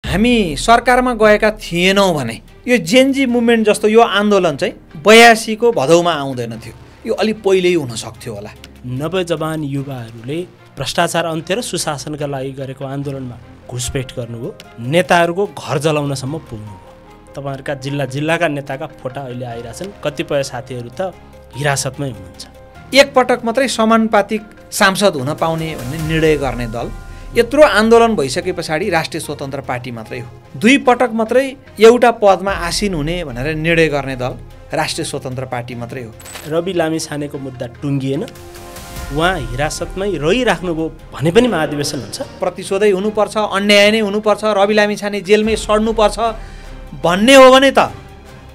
हामी सरकारमा गएका थिएनौँ भने यो जेनजी मुभमेन्ट जस्तो यो आन्दोलन चाहिँ 82 को भदौमा आउँदैन थियो, यो अलि पहिल्यै हुन सक्थ्यो होला। नवजवान युवाहरूले भ्रष्टाचार अन्त्य र सुशासनका लागि गरेको आन्दोलनमा घुसपेट गर्नुभयो, नेताहरूको घर जलाउनसम्म पुग्नुभयो। तपाईँहरूका जिल्लाका नेताका फोटा अहिले आइरहेछन्, कतिपय साथीहरू त हिरासतमै हुनुहुन्छ। एकपटक मात्रै समानुपातिक सांसद हुन पाउने भन्ने निर्णय गर्ने दल, यत्रो आन्दोलन भइसके पछाडि राष्ट्रिय स्वतन्त्र पार्टी मात्रै हो। 2 पटक मात्रै एउटा पदमा आसीन हुने भनेर निर्णय गर्ने दल राष्ट्रिय स्वतन्त्र पार्टी मात्रै हो। रवि लामिछानेको मुद्दा टुङ्गिएन, उहाँ हिरासतमै रहिराख्नुभयो भने पनि महाधिवेशन हुन्छ। प्रतिशोधै हुनुपर्छ, अन्याय नै हुनुपर्छ, रवि लामिछाने जेलमै सड्नुपर्छ भन्ने हो भने त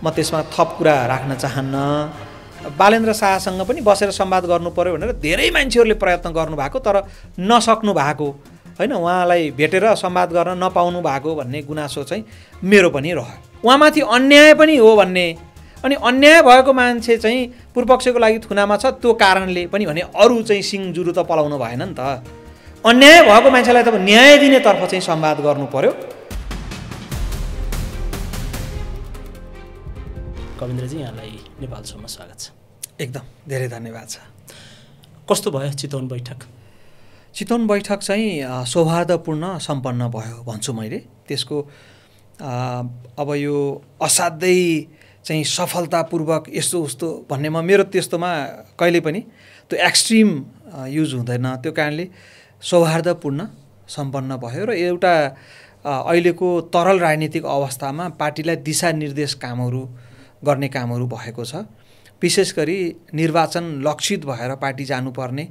म त्यसमा थप कुरा राख्न चाहन्न। बालेन्द्र शाहसँग पनि बसेर संवाद गर्नु पर्यो भनेर धेरै मान्छेहरूले प्रयत्न गर्नुभएको, तर नसक्नु भएको होइन, उहाँलाई भेटेर संवाद गर्न नपाउनु भएको भन्ने गुनासो चाहिँ मेरो पनि रह्यो। उहाँमाथि अन्याय पनि हो भन्ने, अनि अन्याय भएको मान्छे चाहिँ पूर्वपक्षको लागि थुनामा छ त्यो कारणले पनि भने अरू चाहिँ सिङजुरु त पलाउनु भएन नि त। अन्याय भएको मान्छेलाई त न्याय दिनेतर्फ चाहिँ संवाद गर्नु पर्यो। कविन्द्रजी, यहाँलाई नेपाल शोमा स्वागत छ। एकदम धेरै धन्यवाद छ। कस्तो भयो चितवन बैठक? चितवन बैठक चाहिँ सौहार्दपूर्ण सम्पन्न भयो भन्छु मैले। त्यसको अब यो असाध्यै चाहिँ सफलतापूर्वक यस्तो उस्तो भन्नेमा मेरो त्यस्तोमा कहिले पनि त्यो एक्सट्रिम युज हुँदैन। त्यो कारणले सौहार्दपूर्ण सम्पन्न भयो र एउटा अहिलेको तरल राजनीतिक अवस्थामा पार्टीलाई दिशानिर्देश गर्ने कामहरू भएको छ। विशेष गरी निर्वाचन लक्षित भएर पार्टी जानुपर्ने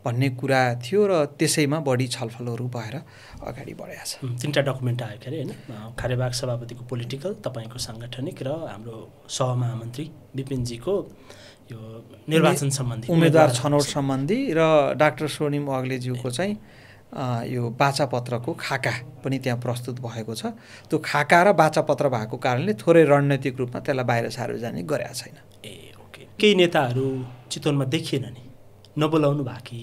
भन्ने कुरा थियो र त्यसैमा बढी छलफलहरू भएर अगाडि बढेको छ। 3टा डकुमेन्ट आयो के अरे होइन, कार्यवाहक सभापतिको पोलिटिकल, तपाईँको साङ्गठनिक र हाम्रो सहमहामन्त्री विपिनजीको यो निर्वाचन सम्बन्धी उम्मेदवार छनौट सम्बन्धी र डाक्टर स्वर्णिम अग्लेज्यूको चाहिँ यो बाचापत्रको खाका पनि त्यहाँ प्रस्तुत भएको छ। त्यो खाका र बाचापत्र भएको कारणले थोरै रणनीतिक रूपमा त्यसलाई बाहिर सार्वजनिक गरेका छैन। ओके, केही नेताहरू चितवनमा देखिएन नि, नबोलाउनु भएको कि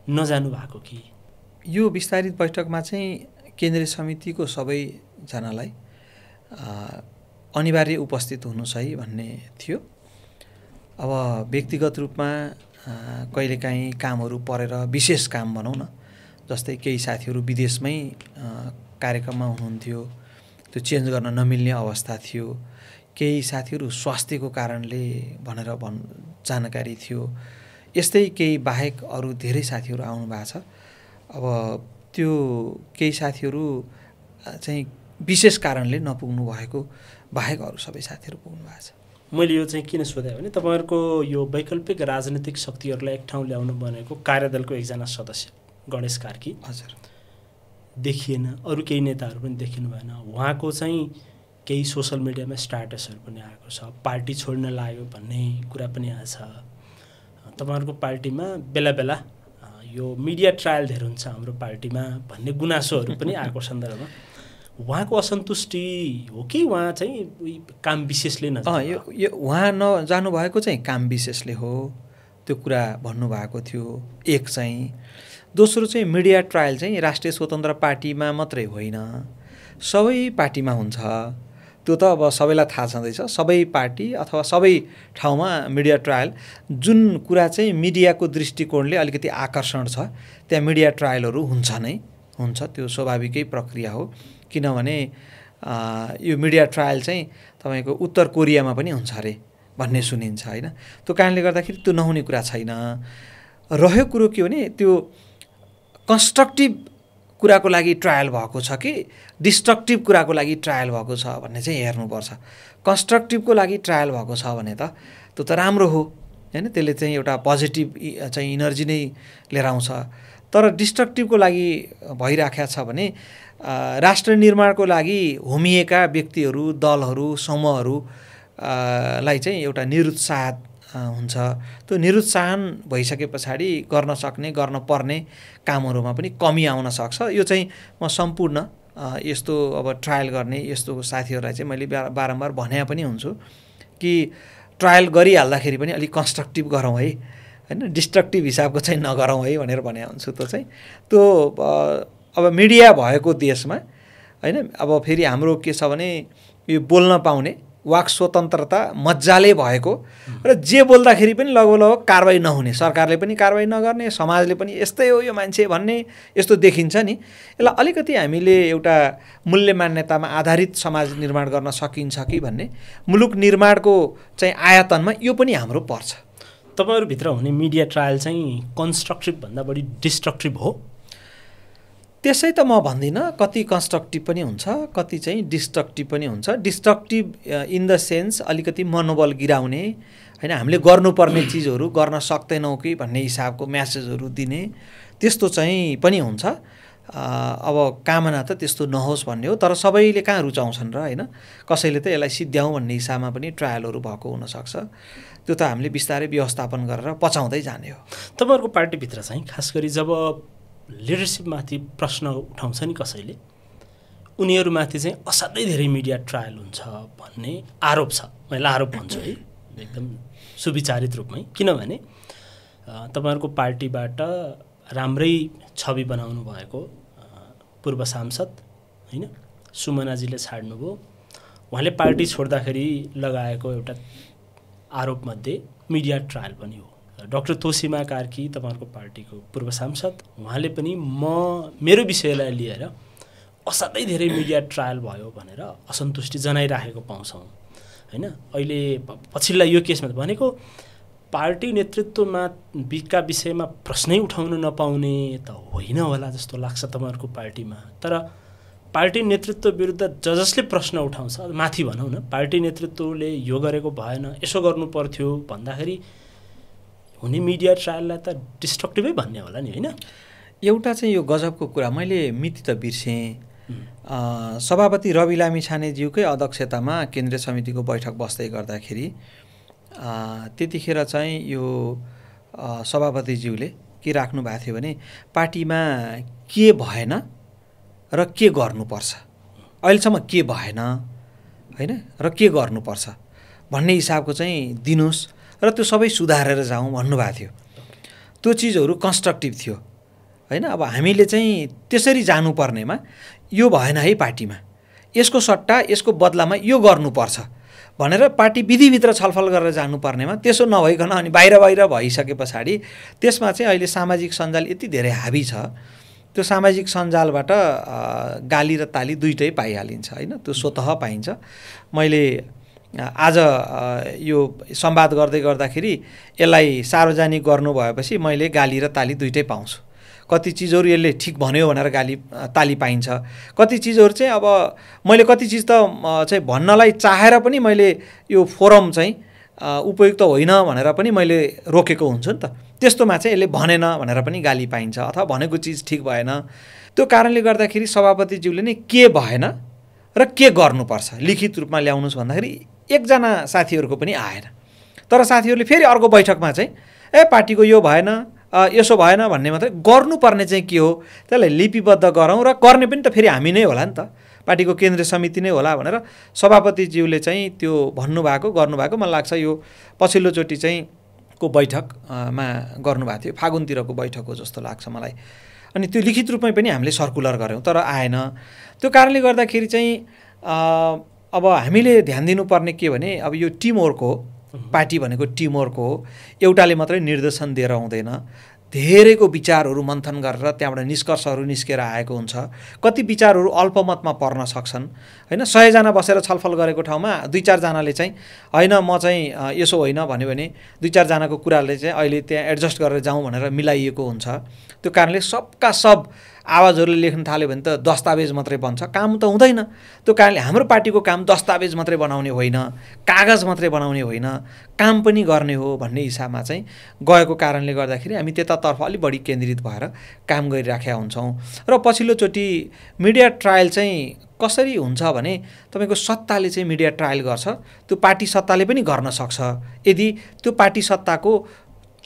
नजानु भएको कि? यो विस्तारित बैठकमा चाहिँ केन्द्रीय समितिको सबैजनालाई अनिवार्य उपस्थित हुनु सही भन्ने थियो। अब व्यक्तिगत रूपमा कहिलेकाहीँ कामहरू परेर, विशेष काम भनौँ न, जस्तै केही साथीहरू विदेशमै कार्यक्रममा हुनुहुन्थ्यो, त्यो चेन्ज गर्न नमिल्ने अवस्था थियो। केही साथीहरू स्वास्थ्यको कारणले भनेर जानकारी थियो। यस्तै केही बाहेक अरू धेरै साथीहरू आउनु भएको छ। अब त्यो केही साथीहरू चाहिँ विशेष कारणले नपुग्नु भएको बाहेक अरू सबै साथीहरू पुग्नु भएको छ। मैले यो चाहिँ किन सोधेँ भने तपाईँहरूको यो वैकल्पिक राजनीतिक शक्तिहरूलाई एक ठाउँ ल्याउनु भनेको कार्यदलको एकजना सदस्य गणेश कार्की हजुर देखिएन, अरू केही नेताहरू पनि देखिनु भएन। उहाँको चाहिँ केही सोसल मिडियामा स्ट्याटसहरू पनि आएको छ, पार्टी छोड्न लाग्यो भन्ने कुरा पनि आएको छ। तपाईँहरूको पार्टीमा बेला बेला यो मिडिया ट्रायल धेरै हुन्छ हाम्रो पार्टीमा भन्ने गुनासोहरू पनि आएको सन्दर्भमा उहाँको असन्तुष्टि हो कि उहाँ चाहिँ काम विशेषले यो उहाँ नजानु भएको चाहिँ काम विशेषले हो, त्यो कुरा भन्नुभएको थियो। एक चाहिँ, दोस्रो चाहिँ मिडिया ट्रायल चाहिँ राष्ट्रिय स्वतन्त्र पार्टीमा मात्रै होइन, सबै पार्टीमा हुन्छ। त्यो त अब सबैलाई थाहा छँदैछ। सबै पार्टी अथवा सबै ठाउँमा मिडिया ट्रायल, जुन कुरा चाहिँ मिडियाको दृष्टिकोणले अलिकति आकर्षण छ त्यहाँ मिडिया ट्रायलहरू हुन्छ नै हुन्छ। त्यो स्वाभाविकै प्रक्रिया हो, किनभने यो मिडिया ट्रायल चाहिँ तपाईँको उत्तर कोरियामा पनि हुन्छ अरे भन्ने सुनिन्छ होइन। त्यो कारणले गर्दाखेरि त्यो नहुने कुरा छैन। रह्यो कुरो के भने त्यो कन्स्ट्रक्टिभ कुराको लागि ट्रायल भएको छ कि डिस्ट्रक्टिभ कुराको लागि ट्रायल भएको छ भन्ने चाहिँ हेर्नुपर्छ। कन्स्ट्रक्टिभको लागि ट्रायल भएको छ भने त त्यो त राम्रो हो होइन, त्यसले चाहिँ एउटा पोजिटिभ चाहिँ इनर्जी नै लिएर आउँछ। तर डिस्ट्रक्टिभको लागि भइराखेको छ भने राष्ट्र निर्माणको लागि होमिएका व्यक्तिहरू, दलहरू, समूहहरू लाई चाहिँ एउटा निरुत्साह हुन्छ। त्यो निरुत्साहन भइसके पछाडि गर्न सक्ने, गर्न पर्ने कामहरूमा पनि कमी आउन सक्छ। यो चाहिँ म सम्पूर्ण यस्तो अब ट्रायल गर्ने यस्तो साथीहरूलाई चाहिँ मैले बारम्बार भने पनि हुन्छु कि ट्रायल गरिहाल्दाखेरि पनि अलिक कन्स्ट्रक्टिभ गरौँ है होइन, डिस्ट्रक्टिभ हिसाबको चाहिँ नगरौँ है भनेर भने हुन्छु। त्यो चाहिँ त्यो अब मिडिया भएको देशमा हैन। अब फेरि हाम्रो के छ भने यो बोल्न पाउने वाक स्वतन्त्रता मजाले भएको र जे बोल्दाखेरि पनि लगभग कारबाही नहुने, सरकारले पनि कारबाही नगर्ने, समाजले पनि यस्तै हो यो मान्छे भन्ने यस्तो देखिन्छ नि। यसलाई अलिकति हामीले एउटा मूल्य मान्यतामा आधारित समाज निर्माण गर्न सकिन्छ कि भन्ने, मुलुक निर्माणको चाहिँ आयतनमा यो पनि हाम्रो पर्छ। तपाईँहरूभित्र हुने मिडिया ट्रायल चाहिँ कन्स्ट्रक्टिभ भन्दा बढी डिस्ट्रक्टिभ हो? त्यसै त म भन्दिनँ, कति कन्स्ट्रक्टिभ पनि हुन्छ, कति चाहिँ डिस्ट्रक्टिभ पनि हुन्छ। डिस्ट्रक्टिभ इन द सेन्स अलिकति मनोबल गिराउने हैन, हामीले गर्नुपर्ने चिजहरू गर्न सक्दैनौँ कि भन्ने हिसाबको म्यासेजहरू दिने, त्यस्तो चाहिँ पनि हुन्छ। अब कामना त त्यस्तो नहोस् भन्ने हो, तर सबैले कहाँ रुचाउँछन् र हैन, कसैले त यसलाई सिद्ध्याउँ भन्ने हिसाबमा पनि ट्रायलहरू भएको हुनसक्छ। त्यो त हामीले बिस्तारै व्यवस्थापन गरेर पचाउँदै जाने हो। तपाईँहरूको पार्टीभित्र चाहिँ खास गरी जब लिडरसिपमाथि प्रश्न उठाउँछ नि कसैले, उनीहरूमाथि चाहिँ असाध्यै धेरै मिडिया ट्रायल हुन्छ भन्ने आरोप छ। मैले आरोप भन्छु है एकदम सुविचारित रूपमै, किनभने तपाईँहरूको पार्टीबाट राम्रै छवि बनाउनु भएको पूर्व सांसद हैन सुमनाजीले छाड्नुभयो। उहाँले पार्टी छोड्दाखेरि लगाएको एउटा आरोपमध्ये मिडिया ट्रायल पनि हो। डाक्टर तोसीमा कार्की तपाईँहरूको पार्टीको पूर्व सांसद, उहाँले पनि मेरो विषयलाई लिएर असाध्यै धेरै मिडिया ट्रायल भयो भनेर असन्तुष्टि जनाइराखेको पाउँछौँ हैन। अहिले पछिल्ला यो केसमा भनेको पार्टी नेतृत्वमा का विषयमा प्रश्नै उठाउन नपाउने त होइन होला जस्तो लाग्छ तपाईँहरूको पार्टीमा। तर पार्टी नेतृत्व विरुद्ध जसले प्रश्न उठाउँछ, माथि भनौँ न, पार्टी नेतृत्वले यो गरेको भएन, यसो गर्नु पर्थ्यो भन्दाखेरि हुने मिडिया ट्रायललाई त डिस्ट्रक्टिभै भन्ने होला नि हैन। एउटा चाहिँ यो गजबको कुरा, मैले मिति त बिर्सेँ, सभापति रवि लामिछानेज्यूकै अध्यक्षतामा केन्द्रीय समितिको बैठक बस्दै गर्दाखेरि त्यतिखेर चाहिँ यो सभापतिज्यूले के राख्नु भएको थियो भने पार्टीमा के भएन र के गर्नुपर्छ, अहिलेसम्म के भएन हैन र के गर्नुपर्छ भन्ने हिसाबको चाहिँ दिनुहोस् र त्यो सबै सुधारेर जाउँ भन्नुभएको थियो। त्यो चिजहरू कन्स्ट्रक्टिभ थियो हैन। अब हामीले चाहिँ त्यसरी जानुपर्नेमा यो भएन है पार्टीमा, यसको सट्टा यसको बदलामा यो गर्नुपर्छ भनेर पार्टी विधिभित्र छलफल गरेर जानुपर्नेमा त्यसो नभइकन अनि बाहिर भइसके पछाडि त्यसमा चाहिँ अहिले सामाजिक सञ्जाल यति धेरै हाबी छ, त्यो सामाजिक सञ्जालबाट गाली र ताली दुइटै पाइहालिन्छ हैन, त्यो स्वतः पाइन्छ। मैले आज यो संवाद गर्दै गर्दाखेरि यसलाई सार्वजनिक गर्नु भएपछि मैले गाली र ताली दुइटै पाउँछु। कति चिजहरू यसले ठिक भन्यो भनेर गाली ताली पाइन्छ, कति चिजहरू चाहिँ अब मैले कति चिज त चाहिँ भन्नलाई चाहेर पनि मैले यो फोरम चाहिँ उपयुक्त होइन भनेर पनि मैले रोकेको हुन्छु नि त, त्यस्तोमा चाहिँ यसले भनेन भनेर पनि गाली पाइन्छ अथवा भनेको चिज ठिक भएन। त्यो कारणले गर्दाखेरि सभापतिज्यूले नै के भएन र के गर्नुपर्छ लिखित रूपमा ल्याउनुहोस् भन्दाखेरि एकजना साथीहरूको पनि आएन। तर साथीहरूले फेरि अर्को बैठकमा चाहिँ पार्टीको यो भएन यसो भएन भन्ने मात्रै, गर्नुपर्ने चाहिँ के हो त्यसलाई लिपिबद्ध गरौँ र गर्ने पनि त फेरि हामी नै होला नि त, पार्टीको केन्द्रीय समिति नै होला भनेर सभापतिज्यूले चाहिँ त्यो भन्नुभएको गर्नुभएको। मलाई लाग्छ यो पछिल्लोचोटि चाहिँ को बैठकमा गर्नुभएको थियो, फागुनतिरको बैठक हो जस्तो लाग्छ मलाई। अनि त्यो लिखित रूपमै पनि हामीले सर्कुलर गऱ्यौँ तर आएन। त्यो कारणले गर्दाखेरि चाहिँ अब हामीले ध्यान दिनुपर्ने के भने अब यो टिमवर्क हो, पार्टी भनेको टिमवर्क हो, एउटाले मात्रै निर्देशन दिएर हुँदैन, धेरैको विचारहरू मन्थन गरेर त्यहाँबाट निष्कर्षहरू निस्केर आएको हुन्छ। कति विचारहरू अल्पमतमा पर्न सक्छन् हैन, 100 जना बसेर छलफल गरेको ठाउँमा 2-4 जनाले चाहिँ हैन म चाहिँ यसो होइन भन्यो भने 2-4 जनाको कुराले चाहिँ अहिले त्यहाँ एडजस्ट गरेर जाउँ भनेर मिलाइएको हुन्छ। त्यो कारणले सबका सब आवाजहरूले लेख्न थाल्यो भने त दस्तावेज मात्रै बन्छ, काम त हुँदैन। त्यो कारणले हाम्रो पार्टीको काम दस्तावेज मात्रै बनाउने होइन, कागज मात्रै बनाउने होइन, काम पनि गर्ने हो भन्ने हिसाबमा चाहिँ गएको कारणले गर्दाखेरि हामी त्यतातर्फ अलि बढी केन्द्रित भएर काम गरिराखेका हुन्छौँ। र पछिल्लोचोटि मिडिया ट्रायल चाहिँ कसरी हुन्छ भने तपाईँको सत्ताले चाहिँ मिडिया ट्रायल गर्छ, त्यो पार्टी सत्ताले पनि गर्न सक्छ यदि त्यो पार्टी सत्ताको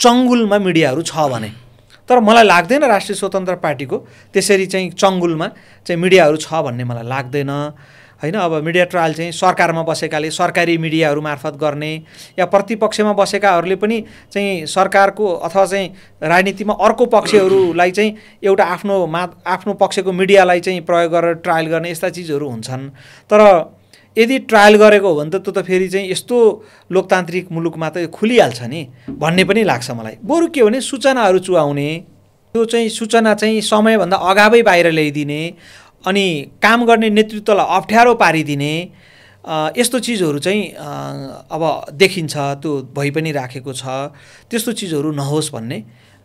चङ्गुलमा मिडियाहरू छ भने। तर मलाई लाग्दैन राष्ट्रिय स्वतन्त्र पार्टीको त्यसरी चाहिँ चङ्गुलमा चाहिँ मिडियाहरू छ भन्ने मलाई लाग्दैन होइन। अब मिडिया ट्रायल चाहिँ सरकारमा बसेकाले सरकारी मिडियाहरू मार्फत गर्ने या प्रतिपक्षमा बसेकाहरूले पनि चाहिँ सरकारको अथवा चाहिँ राजनीतिमा अर्को पक्षहरूलाई चाहिँ एउटा आफ्नो पक्षको मिडियालाई चाहिँ प्रयोग गरेर ट्रायल गर्ने यस्ता चिजहरू हुन्छन्। तर यदि ट्रायल गरेको हो भने त त्यो त फेरि चाहिँ यस्तो लोकतान्त्रिक मुलुकमा त खुलिहाल्छ नि भन्ने पनि लाग्छ मलाई। बरु के भने सूचनाहरू चुहाउने, त्यो चाहिँ सूचना चाहिँ समयभन्दा अगावै बाहिर ल्याइदिने अनि काम गर्ने नेतृत्वलाई अप्ठ्यारो पारिदिने यस्तो चिजहरू चाहिँ अब देखिन्छ, त्यो भइ पनि राखेको छ। त्यस्तो चिजहरू नहोस् भन्ने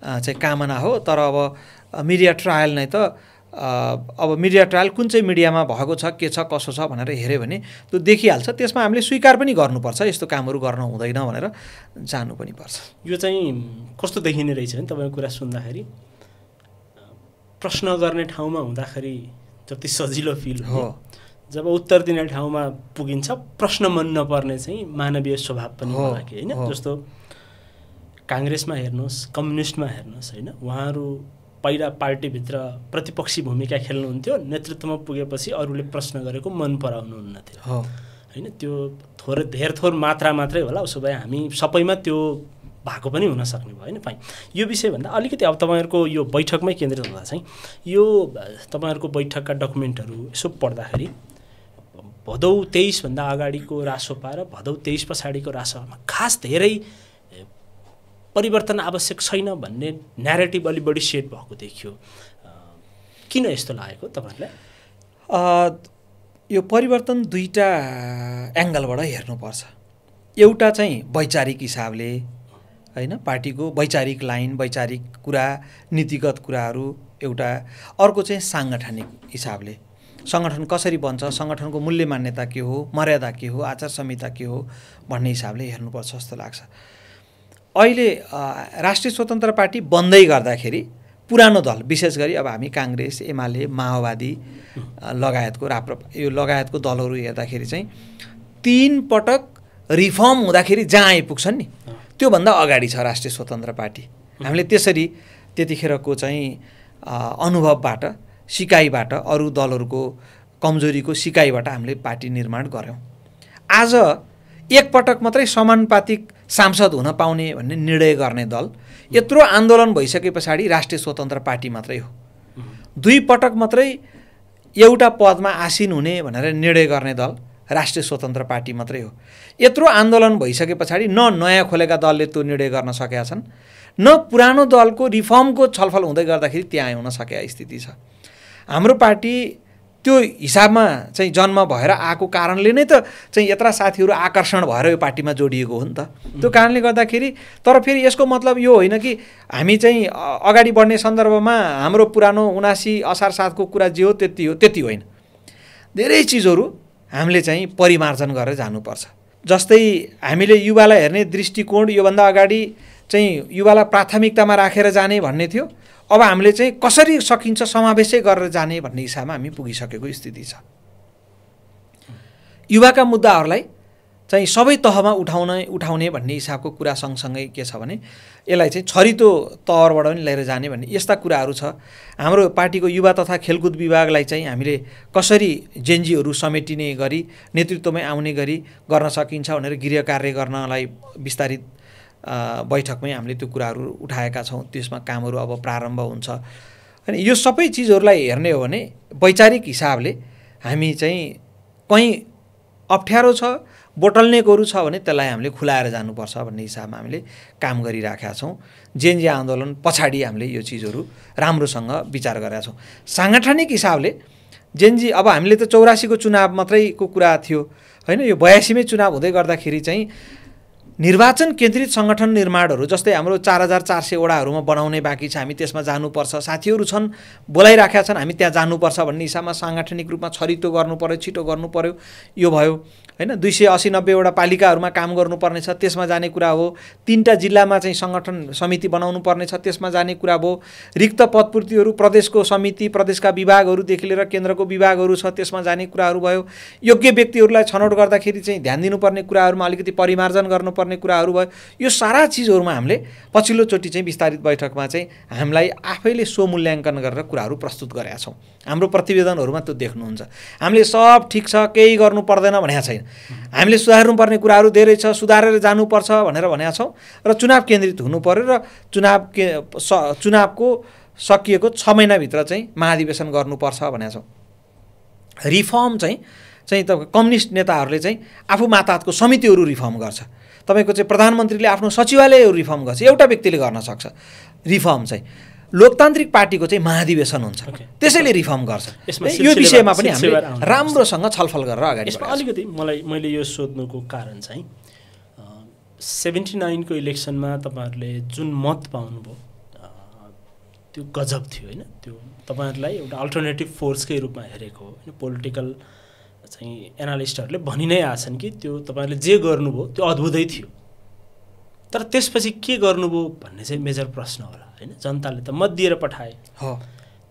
चाहिँ कामना हो। तर अब मिडिया ट्रायल नै त अब मिडिया ट्रायल कुन चाहिँ मिडियामा भएको छ, के छ, कसो छ भनेर हेऱ्यो भने त्यो देखिहाल्छ। त्यसमा हामीले स्वीकार पनि गर्नुपर्छ, यस्तो कामहरू गर्न हुँदैन भनेर जानु पनि पर्छ। यो चाहिँ कस्तो देखिने रहेछ भने तपाईँको कुरा सुन्दाखेरि प्रश्न गर्ने ठाउँमा हुँदाखेरि जति सजिलो फिल हो, जब उत्तर दिने ठाउँमा पुगिन्छ प्रश्न मन नपर्ने चाहिँ मानवीय स्वभाव पनि होला कि होइन। जस्तो काङ्ग्रेसमा हेर्नुहोस्, कम्युनिस्टमा हेर्नुहोस् होइन, उहाँहरू पहिला पार्टीभित्र प्रतिपक्षी भूमिका खेल्नुहुन्थ्यो, नेतृत्वमा पुगेपछि अरूले प्रश्न गरेको मन पराउनुहुन्न थियो होइन। त्यो धेर थोर मात्रा मात्रै होला, उसो भए हामी सबैमा त्यो भएको पनि हुन सक्ने भयो होइन। फाइन, यो विषयभन्दा अलिकति अब तपाईँहरूको यो बैठकमै केन्द्रित हुँदा चाहिँ यो तपाईँहरूको बैठकका डकुमेन्टहरू यसो पढ्दाखेरि भदौ 23 अगाडिको रासोपा र भदौ 23 पछाडिको रासोपामा खास धेरै परिवर्तन आवश्यक छैन भन्ने न्यारेटिभ अलि बढी सेट भएको देखियो। किन यस्तो लागेको तपाईँहरूलाई? यो परिवर्तन दुईवटा एङ्गलबाट हेर्नुपर्छ। एउटा चाहिँ वैचारिक हिसाबले होइन, पार्टीको वैचारिक लाइन, वैचारिक कुरा, नीतिगत कुराहरू एउटा। अर्को चाहिँ साङ्गठनिक हिसाबले, सङ्गठन कसरी बन्छ, सङ्गठनको मूल्य मान्यता के हो, मर्यादा के हो, आचार संहिता के हो भन्ने हिसाबले हेर्नुपर्छ जस्तो लाग्छ। अहिले राष्ट्रिय स्वतन्त्र पार्टी बन्दै गर्दाखेरि पुरानो दल, विशेष गरी अब हामी काङ्ग्रेस, एमाले, माओवादी लगायतको राप्रपा यो लगायतको दलहरू हेर्दाखेरि चाहिँ 3 पटक रिफर्म हुँदाखेरि जहाँ आइपुग्छन् नि त्योभन्दा अगाडि छ राष्ट्रिय स्वतन्त्र पार्टी। हामीले त्यसरी त्यतिखेरको चाहिँ अनुभवबाट, सिकाइबाट, अरू दलहरूको कमजोरीको सिकाइबाट हामीले पार्टी निर्माण गऱ्यौँ। आज एकपटक मात्रै समानुपातिक सांसद हुन पाउने भन्ने निर्णय गर्ने दल यत्रो आन्दोलन भइसके पछाडि राष्ट्रिय स्वतन्त्र पार्टी मात्रै हो। 2 पटक मात्रै एउटा पदमा आसीन हुने भनेर निर्णय गर्ने दल राष्ट्रिय स्वतन्त्र पार्टी मात्रै हो। यत्रो आन्दोलन भइसके पछाडि न नयाँ खोलेका दलले त्यो निर्णय गर्न सकेका छन्, न पुरानो दलको रिफर्मको छलफल हुँदै गर्दाखेरि त्यहाँ आउन सकेका स्थिति छ। हाम्रो पार्टी त्यो हिसाबमा चाहिँ जन्म भएर आएको कारणले नै त चाहिँ यत्रा साथीहरू आकर्षण भएर यो पार्टीमा जोडिएको हो नि त। त्यो कारणले गर्दाखेरि, तर फेरि यसको मतलब यो होइन कि हामी चाहिँ अगाडि बढ्ने सन्दर्भमा हाम्रो पुरानो 79 असार 7को कुरा जे हो त्यति होइन। धेरै चिजहरू हामीले चाहिँ परिमार्जन गरेर जानुपर्छ। जस्तै हामीले युवालाई हेर्ने दृष्टिकोण योभन्दा अगाडि चाहिँ युवालाई प्राथमिकतामा राखेर जाने भन्ने थियो। अब हामीले चाहिँ कसरी सकिन्छ समावेशै गरेर जाने भन्ने हिसाबमा हामी पुगिसकेको स्थिति छ। युवाका मुद्दाहरूलाई चाहिँ सबै तहमा उठाउने भन्ने हिसाबको कुरा सँगसँगै के छ भने यसलाई चाहिँ छरितो तहबाट पनि लिएर जाने भन्ने यस्ता कुराहरू छ। हाम्रो पार्टीको युवा तथा खेलकुद विभागलाई चाहिँ हामीले कसरी जेनजीहरू समेटिने गरी नेतृत्वमै आउने गरी गर्न सकिन्छ भनेर गृह कार्य गर्नलाई विस्तारित बैठकमै हामीले त्यो कुराहरू उठाएका छौँ। त्यसमा कामहरू अब प्रारम्भ हुन्छ। अनि यो सबै चिजहरूलाई हेर्ने हो भने वैचारिक हिसाबले हामी चाहिँ कहीँ अप्ठ्यारो छ, बोटलनेकहरू छ भने त्यसलाई हामीले खुलाएर जानुपर्छ भन्ने हिसाबमा हामीले काम गरिराखेका छौँ। जेनजी आन्दोलन पछाडि हामीले यो चिजहरू राम्रोसँग विचार गरेका छौँ। साङ्गठनिक हिसाबले जेनजी अब हामीले त 84 को चुनाव मात्रैको कुरा थियो होइन, यो 82 मै चुनाव हुँदै गर्दाखेरि चाहिँ निर्वाचन केन्द्रित सङ्गठन निर्माणहरू जस्तै हाम्रो 4400 वडाहरूमा बनाउने बाँकी छ। हामी त्यसमा जानुपर्छ। साथीहरू छन्, बोलाइराखेका छन्, हामी त्यहाँ जानुपर्छ भन्ने हिसाबमा साङ्गठनिक रूपमा छरितो गर्नुपर्यो, छिटो गर्नुपर्यो। यो भयो होइन। 280-90 वटा पालिकाहरूमा काम गर्नुपर्ने छ, त्यसमा जाने कुरा हो। 3टा जिल्लामा चाहिँ सङ्गठन समिति बनाउनु पर्ने छ, त्यसमा जाने कुरा हो। रिक्त पदपूर्तिहरू प्रदेशको समिति, प्रदेशका विभागहरूदेखि लिएर केन्द्रको विभागहरू छ, त्यसमा जाने कुराहरू भयो। योग्य व्यक्तिहरूलाई छनौट गर्दाखेरि चाहिँ ध्यान दिनुपर्ने कुराहरूमा अलिकति परिमार्जन गर्नुपर्ने गर्नुपर्ने कुराहरू भयो। यो सारा चिजहरूमा हामीले पछिल्लोचोटि चाहिँ विस्तारित बैठकमा चाहिँ हामीलाई आफैले स्वमूल्याङ्कन गरेर कुराहरू प्रस्तुत गरेका छौँ। हाम्रो प्रतिवेदनहरूमा त्यो देख्नुहुन्छ। हामीले सब ठिक छ, केही गर्नु पर्दैन भनेको छैन। हामीले सुधार्नुपर्ने कुराहरू धेरै छ, सुधारेर जानुपर्छ भनेर भनेका छौँ र चुनाव केन्द्रित हुनु पर्यो र चुनावको सकिएको 6 महिनाभित्र चाहिँ महाधिवेशन गर्नुपर्छ भनेका छौँ। रिफर्म चाहिँ तपाईँ कम्युनिस्ट नेताहरूले चाहिँ आफू माताहतको समितिहरू रिफर्म गर्छ। तपाईँको चाहिँ प्रधानमन्त्रीले आफ्नो सचिवालयहरू रिफर्म गर्छ। एउटा व्यक्तिले गर्न सक्छ रिफर्म चाहिँ। लोकतान्त्रिक पार्टीको चाहिँ महाधिवेशन हुन्छ, त्यसैले रिफर्म गर्छ। यो विषयमा पनि हामीले राम्रोसँग छलफल गरेर अगाडि यसमा अलिकति मैले यो सोध्नुको कारण चाहिँ 79 को इलेक्सनमा तपाईँहरूले जुन मत पाउनुभयो त्यो गजब थियो होइन। त्यो तपाईँहरूलाई एउटा अल्टरनेटिभ फोर्सकै रूपमा हेरेको होइन। पोलिटिकल चाहिँ एनालिस्टहरूले भनि नै आछन् कि त्यो तपाईँहरूले जे गर्नुभयो त्यो अद्भुतै थियो। तर त्यसपछि के गर्नुभयो भन्ने चाहिँ मेजर प्रश्न होला होइन। जनताले त मत दिएर पठाए हो,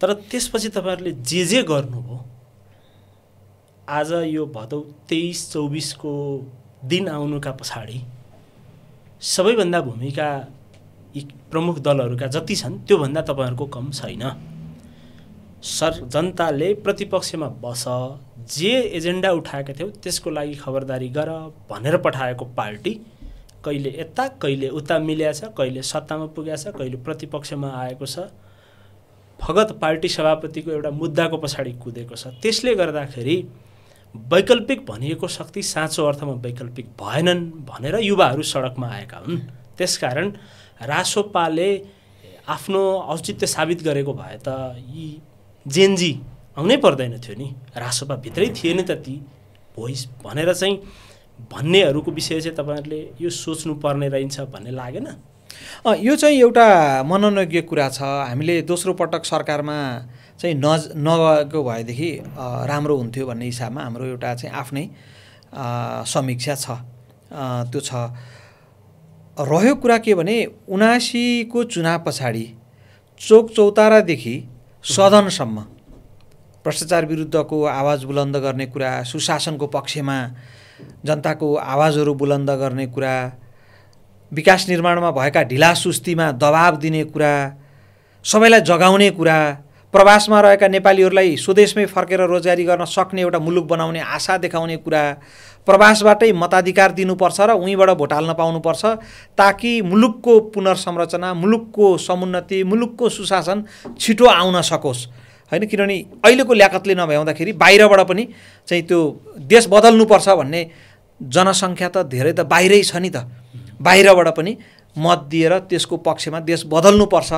तर त्यसपछि तपाईँहरूले जे गर्नुभयो आज यो भदौ 23-24 को दिन आउनुका पछाडि सबैभन्दा भूमिका यी प्रमुख दलहरूका जति छन् त्योभन्दा तपाईँहरूको कम छैन। जनताले प्रतिपक्षमा बस, जे एजेन्डा उठाएका थियौ त्यसको लागि खबरदारी गर भनेर पठाएको पार्टी कहिले यता कहिले उता मिलेको छ, कहिले सत्तामा पुगेको छ, कहिले प्रतिपक्षमा आएको छ। फगत पार्टी सभापतिको एउटा मुद्दाको पछाडि कुदेको छ। त्यसले गर्दाखेरि वैकल्पिक भनिएको शक्ति साँचो अर्थमा वैकल्पिक भएनन् भनेर युवाहरू सडकमा आएका हुन्। त्यसकारण रासोपाले आफ्नो औचित्य साबित गरेको भए त यी जेनजी आउनै पर्दैन थियो नि। रासोपा भित्रै थिए नि त ती भोइस भनेर चाहिँ भन्नेहरूको विषय चाहिँ तपाईँहरूले यो सोच्नु पर्ने रहन्छ भन्ने लागेन? यो चाहिँ एउटा मनोज्ञ कुरा छ। हामीले दोस्रो पटक सरकारमा चाहिँ नगएको भएदेखि राम्रो हुन्थ्यो भन्ने हिसाबमा हाम्रो एउटा चाहिँ आफ्नै समीक्षा छ। त्यो छ। रह्यो कुरा के भने 79 को चुनाव पछाडि चोक चौतारादेखि सदनसम्म भ्रष्टाचार विरुद्धको आवाज बुलन्द गर्ने कुरा, सुशासनको पक्षमा जनताको आवाजहरू बुलन्द गर्ने कुरा, विकास निर्माणमा भएका ढिलासुस्तीमा दबाब दिने कुरा, सबैलाई जगाउने कुरा, प्रवासमा रहेका नेपालीहरूलाई स्वदेशमै फर्केर रोजगारी गर्न सक्ने एउटा मुलुक बनाउने आशा देखाउने कुरा, प्रवासबाटै मताधिकार दिनुपर्छ र उहीँबाट भोट हाल्न पाउनुपर्छ ताकि मुलुकको पुनर्संरचना, मुलुकको समुन्नति, मुलुकको सुशासन छिटो आउन सकोस् होइन। किनभने अहिलेको ल्याकतले नभ्याउँदाखेरि बाहिरबाट पनि चाहिँ त्यो देश बदल्नुपर्छ भन्ने जनसङ्ख्या त धेरै त बाहिरै छ नि त। बाहिरबाट पनि मत दिएर त्यसको पक्षमा देश बदल्नुपर्छ,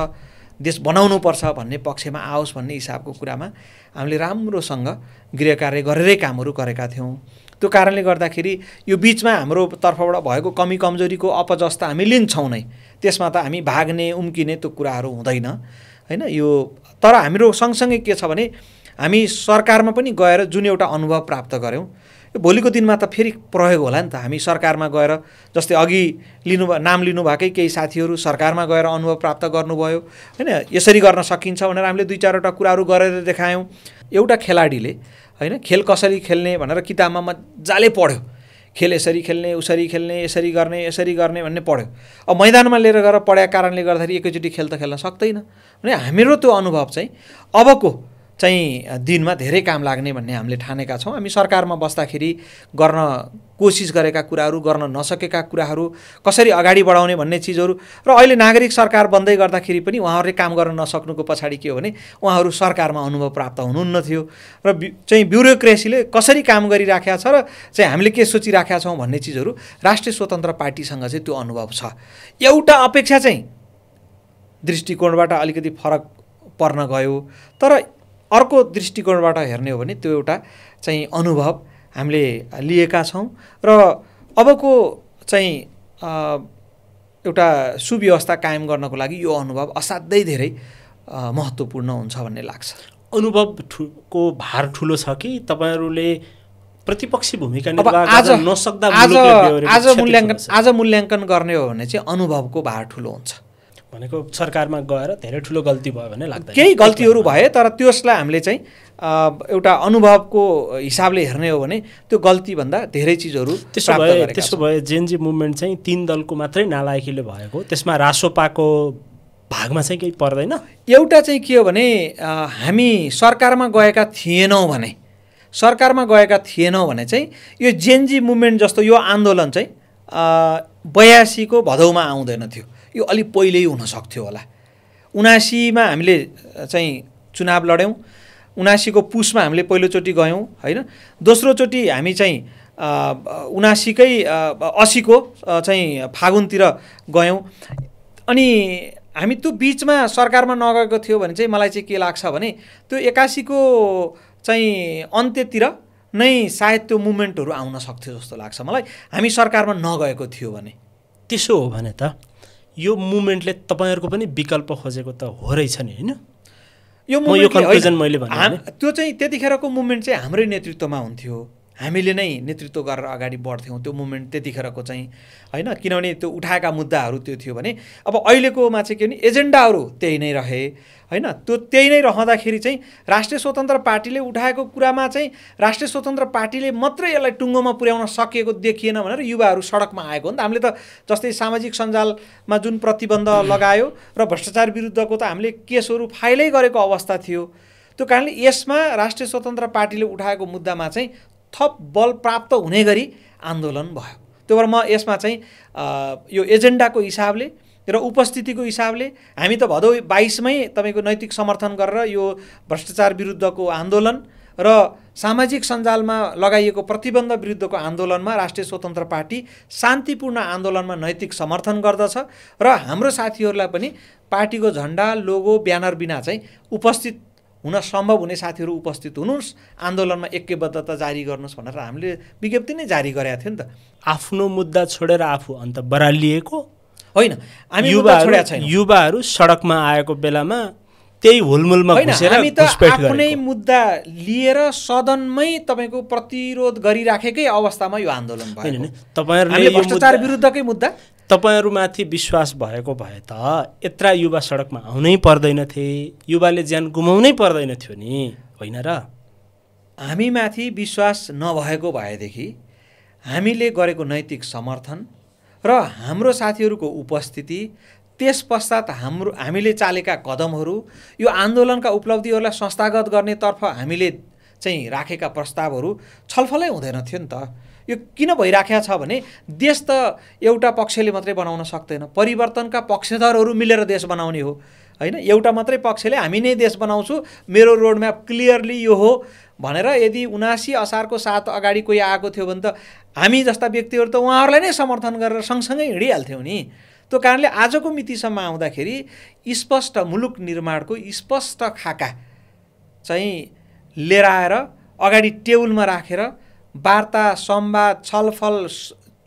देश बनाउनुपर्छ भन्ने पक्षमा आओस् भन्ने हिसाबको कुरामा हामीले राम्रोसँग गृह कार्य गरेरै कामहरू गरेका थियौँ। त्यो कारणले गर्दाखेरि यो बिचमा हाम्रो तर्फबाट भएको कमी कमजोरीको अपजस त हामी लिन्छौँ नै। त्यसमा त हामी भाग्ने उम्किने त्यो कुराहरू हुँदैन होइन। यो तर हाम्रो सँगसँगै के छ भने हामी सरकारमा पनि गएर जुन एउटा अनुभव प्राप्त गऱ्यौँ, यो भोलिको दिनमा त फेरि प्रयोग होला नि त। हामी सरकारमा गएर जस्तै अघि नाम लिनुभएकै केही साथीहरू सरकारमा गएर अनुभव प्राप्त गर्नुभयो होइन। यसरी गर्न सकिन्छ भनेर हामीले 2-4वटा कुराहरू गरेर देखायौँ। एउटा खेलाडीले होइन खेल कसरी खेल्ने भनेर किताबमा मजाले पढ्यो, खेल यसरी खेल्ने, उसरी खेल्ने, यसरी गर्ने भन्ने पढ्यो। अब मैदानमा लिएर गएर पढेको कारणले गर्दाखेरि एकैचोटि खेल त खेल्न सक्दैन भने हाम्रो त्यो अनुभव चाहिँ अबको चाहिँ दिनमा धेरै काम लाग्ने भन्ने हामीले ठानेका छौँ। हामी सरकारमा बस्दाखेरि गर्न कोसिस गरेका कुराहरू, गर्न नसकेका कुराहरू कसरी अगाडि बढाउने भन्ने चिजहरू र अहिले नागरिक सरकार बन्दै गर्दाखेरि पनि उहाँहरूले काम गर्न नसक्नुको पछाडि के हो भने उहाँहरू सरकारमा अनुभव प्राप्त हुनुहुन्न थियो र चाहिँ ब्युरोक्रेसीले कसरी काम गरिराखेका छ र चाहिँ हामीले के सोचिराखेका छौँ भन्ने चिजहरू राष्ट्रिय स्वतन्त्र पार्टीसँग चाहिँ त्यो अनुभव छ। एउटा अपेक्षा चाहिँ दृष्टिकोणबाट अलिकति फरक पर्न गयो, तर अर्को दृष्टिकोणबाट हेर्ने हो भने त्यो एउटा चाहिँ अनुभव हामीले लिएका छौँ र अबको चाहिँ एउटा सुव्यवस्था कायम गर्नको लागि यो अनुभव असाध्यै धेरै महत्त्वपूर्ण हुन्छ भन्ने लाग्छ। अनुभवको भार ठुलो छ कि तपाईँहरूले प्रतिपक्षी भूमिका निर्वाह गर्न नसक्दा आज मूल्याङ्कन गर्ने हो भने चाहिँ अनुभवको भार ठुलो हुन्छ। भनेको सरकारमा गएर धेरै ठुलो गल्ती भयो भने लाग्दैन। केही गल्तीहरू भए तर त्यसलाई हामीले चाहिँ एउटा अनुभवको हिसाबले हेर्ने हो भने त्यो गल्तीभन्दा धेरै चिजहरू त्यसो भए जेएनजी मुभमेन्ट चाहिँ 3 दलको मात्रै नालायकीले भएको, त्यसमा रासोपाको भागमा चाहिँ केही पर्दैन? एउटा चाहिँ के हो भने हामी सरकारमा गएका थिएनौँ भने चाहिँ यो जेएनजी मुभमेन्ट जस्तो यो आन्दोलन चाहिँ 82 को भदौमा आउँदैन थियो, यो अलि पहिल्यै हुन सक्थ्यो होला। 79 मा हामीले चाहिँ चुनाव लड्यौँ, 79 को पुसमा हामीले पहिलोचोटि गयौँ हैन, दोस्रोचोटि हामी चाहिँ 79 कै 80 को चाहिँ फागुनतिर गयौँ। अनि हामी त्यो बिचमा सरकारमा नगएको थियो भने चाहिँ मलाई चाहिँ के लाग्छ भने त्यो 81 को चाहिँ अन्त्यतिर नै सायद त्यो मुभमेन्टहरू आउन सक्थ्यो जस्तो लाग्छ मलाई, हामी सरकारमा नगएको थियो भने। त्यसो हो भने त यो मुभमेन्टले तपाईँहरूको पनि विकल्प खोजेको त हो रहेछ नि हैन? यो कन्क्लुजन मैले भने त्यो चाहिँ त्यतिखेरको मुभमेन्ट चाहिँ हाम्रै नेतृत्वमा हुन्थ्यो, हामीले नै नेतृत्व गरेर अगाडि बढ्थ्यौँ त्यो मुभमेन्ट त्यतिखेरको चाहिँ हैन, किनभने त्यो उठाएका मुद्दाहरू त्यो थियो भने अब अहिलेकोमा चाहिँ के भने एजेन्डाहरू त्यही नै रहे हैन। त्यो त्यही नै रहँदाखेरि चाहिँ राष्ट्रिय स्वतन्त्र पार्टीले उठाएको कुरामा चाहिँ राष्ट्रिय स्वतन्त्र पार्टीले मात्रै यसलाई टुङ्गोमा पुर्याउन सकेको देखिएन भनेर युवाहरू सडकमा आएको हो नि त। हामीले त जस्तै सामाजिक सञ्जालमा जुन प्रतिबन्ध लगायो र भ्रष्टाचार विरुद्धको त हामीले केसहरू फाइलै गरेको अवस्था थियो, त्यो कारणले यसमा राष्ट्रिय स्वतन्त्र पार्टीले उठाएको मुद्दामा चाहिँ थप बल प्राप्त हुने गरी आन्दोलन भयो। त्यो भएर म यसमा चाहिँ यो एजेन्डाको हिसाबले र उपस्थितिको हिसाबले हामी त भदौ 22 मै तपाईको नैतिक समर्थन गरेर यो भ्रष्टाचार विरुद्धको आन्दोलन र सामाजिक सञ्जालमा लगाइएको प्रतिबन्ध विरुद्धको आन्दोलनमा राष्ट्रिय स्वतन्त्र पार्टी शान्तिपूर्ण आन्दोलनमा नैतिक समर्थन गर्दछ र हाम्रो साथीहरूलाई पनि पार्टीको झण्डा, लोगो, ब्यानर बिना चाहिँ उपस्थित हुन सम्भव हुने साथीहरू उपस्थित हुनुहोस्, आन्दोलनमा ऐक्यबद्धता जारी गर्नुहोस् भनेर हामीले विज्ञप्ति नै जारी गरेका थियौँ नि त। आफ्नो मुद्दा छोडेर आफू अन्त बरालिएको होइन, हामी मुद्दा छोडेका छैनौँ। युवाहरू सडकमा आएको बेलामा त्यही हुलमुलमा घुसेर हामी त आफ्नै मुद्दा लिएर सदनमै तपाईको प्रतिरोध गरिराखेकै अवस्थामा यो आन्दोलन भयो। तपाईहरुले भ्रष्टाचार विरुद्धकै मुद्दा तपाईहरुमाथि विश्वास भएको भए त यत्रा युवा सडकमा आउनै पर्दैन थिए, युवाले ज्यान गुमाउनै पर्दैन थियो नि, होइन र? हामीमाथि विश्वास नभएको भएदेखि हामीले गरेको नैतिक समर्थन र हाम्रो साथीहरूको उपस्थिति, त्यस पश्चात हामीले चालेका कदमहरू, यो आन्दोलनका उपलब्धिहरूलाई संस्थागत गर्नेतर्फ हामीले चाहिँ राखेका प्रस्तावहरू छलफलै हुँदैन थियो नि त। यो किन भइराखेको छ भने देश त एउटा पक्षले मात्रै बनाउन सक्दैन, परिवर्तनका पक्षधरहरू मिलेर देश बनाउने हो हैन। एउटा मात्रै पक्षले हामी नै देश बनाउँछु, मेरो रोडम्याप क्लियरली यो हो भनेर यदि 79 असारको 7 अगाडि कोही आएको थियो भने त हामी जस्ता व्यक्तिहरू त उहाँहरूलाई नै समर्थन गरेर सँगसँगै हिँडिहाल्थ्यौँ नि। त्यो कारणले आजको मितिसम्म आउँदाखेरि स्पष्ट मुलुक निर्माणको स्पष्ट खाका चाहिँ लिएर आएर अगाडि टेबलमा राखेर वार्ता, संवाद, छलफल,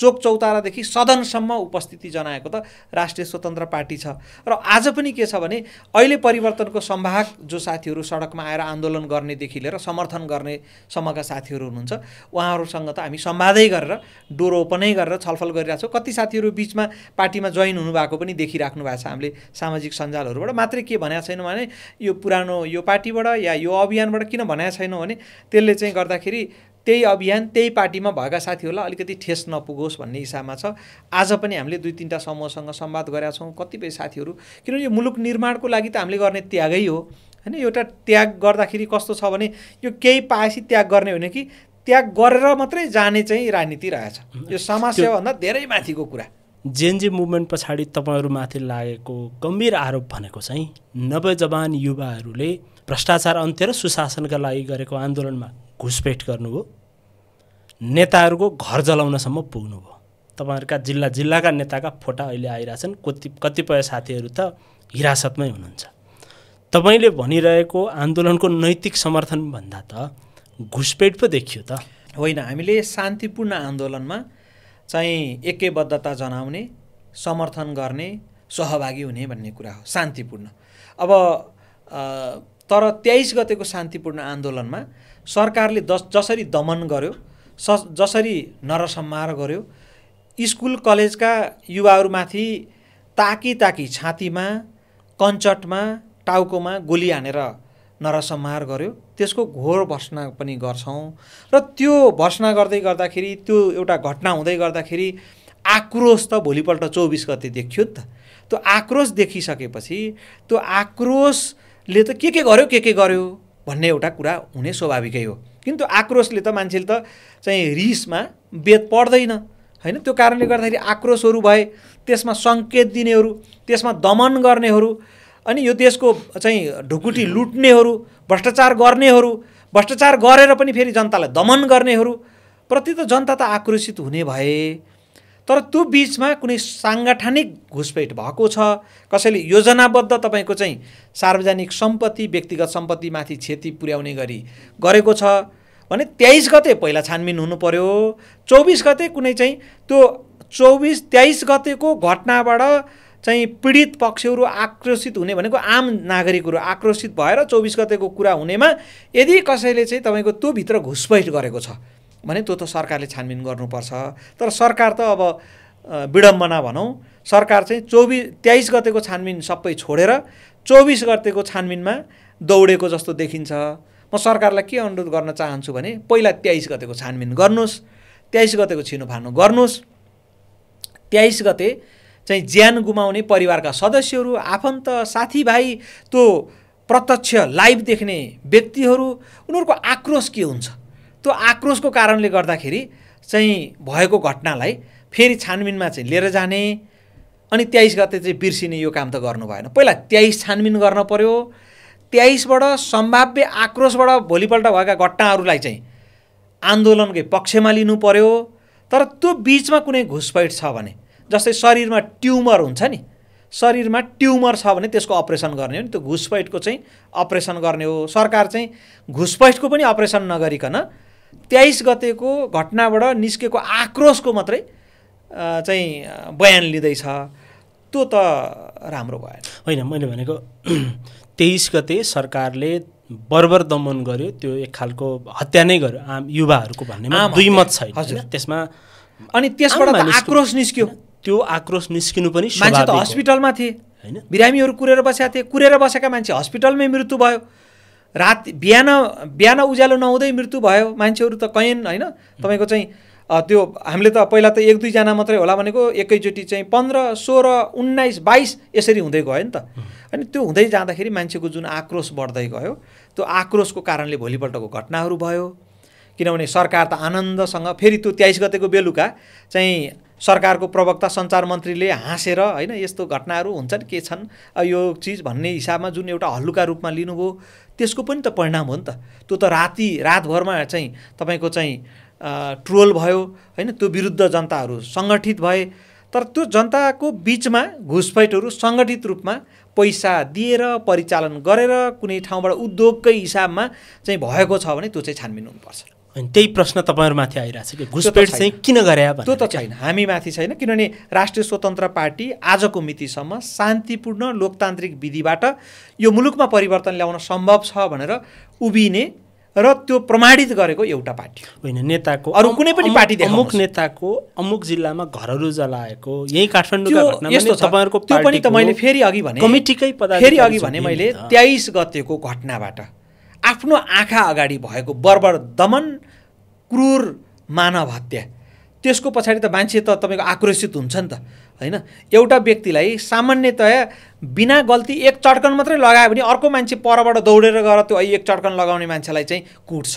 चोक चौतारादेखि सदनसम्म उपस्थिति जनाएको त राष्ट्रिय स्वतन्त्र पार्टी छ। र आज पनि के छ भने अहिले परिवर्तनको सम्भाग जो साथीहरू सडकमा आएर आन्दोलन गर्नेदेखि लिएर समर्थन गर्ने सम्मका साथीहरू हुनुहुन्छ, उहाँहरूसँग त हामी संवादै गरेर डोर ओपनै गरेर छलफल गरिरहेछौँ। कति साथीहरू बिचमा पार्टीमा जोइन हुनुभएको पनि देखिराख्नु भएको छ हामीले सामाजिक सञ्जालहरूबाट। मात्रै के भनेको छैनौँ भने यो पुरानो यो पार्टीबाट या यो अभियानबाट किन भनेको छैनौँ भने त्यसले चाहिँ गर्दाखेरि त्यही अभियान त्यही पार्टीमा भएका साथीहरूलाई अलिकति ठेस नपुगोस् भन्ने हिसाबमा छ। आज पनि हामीले 2-3टा समूहसँग संवाद गरेका छौँ कतिपय साथीहरू, किनभने यो मुलुक निर्माणको लागि त हामीले गर्ने त्यागै हो हैन। एउटा त्याग गर्दाखेरि कस्तो छ भने यो केही पाएपछि त्याग गर्ने होइन कि त्याग गरेर मात्रै जाने चाहिँ राजनीति रहेछ। यो समाजसेवाभन्दा धेरै माथिको कुरा। जेएनजी मुभमेन्ट पछाडि तपाईँहरूमाथि लागेको गम्भीर आरोप भनेको चाहिँ नवजवान युवाहरूले भ्रष्टाचार अन्त्य र सुशासनका लागि गरेको आन्दोलनमा घुसपेट गर्नुभयो, नेताहरूको घर जलाउनसम्म पुग्नुभयो। तपाईँहरूका जिल्लाका नेताका फोटा अहिले आइरहेछन्, कतिपय साथीहरू त हिरासतमै हुनुहुन्छ। तपाईँले भनिरहेको आन्दोलनको नैतिक समर्थन भन्दा त घुसपेट पो देखियो त। होइन, हामीले शान्तिपूर्ण आन्दोलनमा चाहिँ ऐक्यबद्धता जनाउने, समर्थन गर्ने, सहभागी हुने भन्ने कुरा हो शान्तिपूर्ण। अब तर 23 गतेको शान्तिपूर्ण आन्दोलनमा सरकारले जसरी दमन गर्यो, जसरी नरसंहार गर्यो, स्कुल कलेजका युवाहरूमाथि ताकी छातीमा, कञ्चटमा, टाउकोमा गोली हानेर नरसंहार गर्यो। त्यसको घोर भर्त्सना पनि गर्छौँ र त्यो भर्त्सना गर्दै गर्दाखेरि त्यो एउटा घटना हुँदै गर्दाखेरि आक्रोश त भोलिपल्ट 24 गते देखियो नि त। त्यो आक्रोश देखिसकेपछि त्यो आक्रोशले त के गर्यो भन्ने एउटा कुरा हुने स्वाभाविकै हो। किन्तु आक्रोशले त मान्छेले त चाहिँ रिसमा बेद पर्दैन हैन। त्यो कारणले गर्दाखेरि आक्रोशहरू भए, त्यसमा सङ्केत दिनेहरू, त्यसमा दमन गर्नेहरू, अनि यो देशको चाहिँ ढुकुटी लुट्नेहरू, भ्रष्टाचार गर्नेहरू, भ्रष्टाचार गरेर पनि फेरि जनतालाई दमन गर्नेहरू प्रति त जनता त आक्रोशित हुने भए। तर त्यो बिचमा कुनै साङ्गठनिक घुसपैठ भएको छ, कसैले योजनाबद्ध तपाईँको चाहिँ सार्वजनिक सम्पत्ति, व्यक्तिगत सम्पत्तिमाथि क्षति पुर्याउने गरी गरेको छ भने 23 गते पहिला छानबिन हुनु पर्यो। 24 गते कुनै चाहिँ त्यो 23 गतेको घटनाबाट चाहिँ पीडित पक्षहरू आक्रोशित हुने भनेको आम नागरिकहरू आक्रोशित भएर 24 गतेको कुरा हुनेमा यदि कसैले चाहिँ तपाईँको त्यो भित्र घुसपैठ गरेको छ भने त्यो त सरकारले छानबिन गर्नुपर्छ। तर सरकार त अब विडम्बना भनौँ, सरकार चाहिँ 23 गतेको छानबिन सबै छोडेर 24 गतेको छानबिनमा दौडेको जस्तो देखिन्छ। म सरकारलाई के अनुरोध गर्न चाहन्छु भने पहिला 23 गतेको छानबिन गर्नुहोस्, 23 गतेको छिनोफानो गर्नुहोस्। 23 गते चाहिँ ज्यान गुमाउने परिवारका सदस्यहरू, आफन्त, साथीभाइ, त्यो प्रत्यक्ष लाइभ देख्ने व्यक्तिहरू, उनीहरूको आक्रोश के हुन्छ, त्यो आक्रोशको कारणले गर्दाखेरि चाहिँ भएको घटनालाई फेरि छानबिनमा चाहिँ लिएर जाने अनि 23 गते चाहिँ बिर्सिने यो काम त गर्नु भएन। पहिला 23 छानबिन गर्न पर्यो। 23बाट सम्भाव्य आक्रोशबाट भोलिपल्ट भएका घटनाहरूलाई चाहिँ आन्दोलनकै पक्षमा लिनु पर्यो। तर त्यो बिचमा कुनै घुसपैठ छ भने, जस्तै शरीरमा ट्युमर हुन्छ नि, शरीरमा ट्युमर छ भने त्यसको अपरेसन गर्ने हो नि, त्यो घुसपैठको चाहिँ अपरेसन गर्ने हो। सरकार चाहिँ घुसपैठको पनि अपरेसन नगरिकन 23 गतेको घटनाबाट निस्केको आक्रोशको मात्रै चाहिँ बयान लिँदैछ। त्यो त राम्रो भएन। होइन, मैले भनेको 23 गते सरकारले बर्बर दमन गर्यो, त्यो एक खालको हत्या नै गर्यो आम युवाहरूको भन्नेमा दुई मत छैन त्यसमा। अनि त्यसबाट त आक्रोश निस्क्यो। त्यो आक्रोश निस्किनु पनि मान्छे त हस्पिटलमा थिए हैन, बिरामीहरू कुरेर बसेका थिए, कुरेर बसेका मान्छे हस्पिटलमै मृत्यु भयो। बिहान उज्यालो नहुँदै मृत्यु भयो मान्छेहरू त कैयन हैन। तपाईँको चाहिँ त्यो हामीले त पहिला त 1-2 जना मात्रै होला भनेको एकैचोटि चाहिँ 15, 16, 19, 22 यसरी हुँदै गयो नि त। अनि त्यो हुँदै जाँदाखेरि मान्छेको जुन आक्रोश बढ्दै गयो, त्यो आक्रोशको कारणले भोलिपल्टको घटनाहरू भयो। किनभने सरकार त आनन्दसँग फेरि त्यो 23 गतेको बेलुका चाहिँ सरकारको प्रवक्ता सञ्चार मन्त्रीले हाँसेर हैन यस्तो घटनाहरू हुन्छन् के छन् यो चिज भन्ने हिसाबमा जुन एउटा हल्लुका रूपमा लिनुभयो, त्यसको पनि त परिणाम हो नि त। त्यो त रातभरमा चाहिँ तपाईँको चाहिँ ट्रोल भयो हैन, त्यो विरुद्ध जनताहरू सङ्गठित भए। तर त्यो जनताको बिचमा घुसपैठहरू सङ्गठित रूपमा पैसा दिएर परिचालन गरेर कुनै ठाउँबाट उद्योगकै हिसाबमा चाहिँ भएको छ भने त्यो चाहिँ छानबिन हुनुपर्छ। अनि त्यही प्रश्न तपाईँहरूमाथि आइरहेछ कि घुसपैठ चाहिँ किन गरे? त्यो त छैन, हामी माथि छैन। किनभने राष्ट्रिय स्वतन्त्र पार्टी आजको मितिसम्म शान्तिपूर्ण लोकतान्त्रिक विधिबाट यो मुलुकमा परिवर्तन ल्याउन सम्भव छ भनेर उभिने र त्यो प्रमाणित गरेको एउटा पार्टी होइन। नेताको अरू कुनै पनि पार्टी अमुक नेताको अमुक जिल्लामा घरहरू जलाएको यही काठमाडौँका घटना यस्तो तपाईँहरूको त्यो पनि त मैले फेरि अघि भने कमिटीकै फेरि अघि भने मैले 23 गतेको घटनाबाट आफ्नो आँखा अगाडि भएको बर्बर दमन, क्रूर मानव हत्या, त्यसको पछाडि त मान्छे त तपाईँको आक्रोशित हुन्छ नि त हैन। एउटा व्यक्तिलाई सामान्यतया बिना गल्ती एक चड्कन मात्रै लगायो भने अर्को मान्छे परबाट दौडेर गएर त्यो एक चड्कन लगाउने मान्छेलाई चाहिँ कुट्छ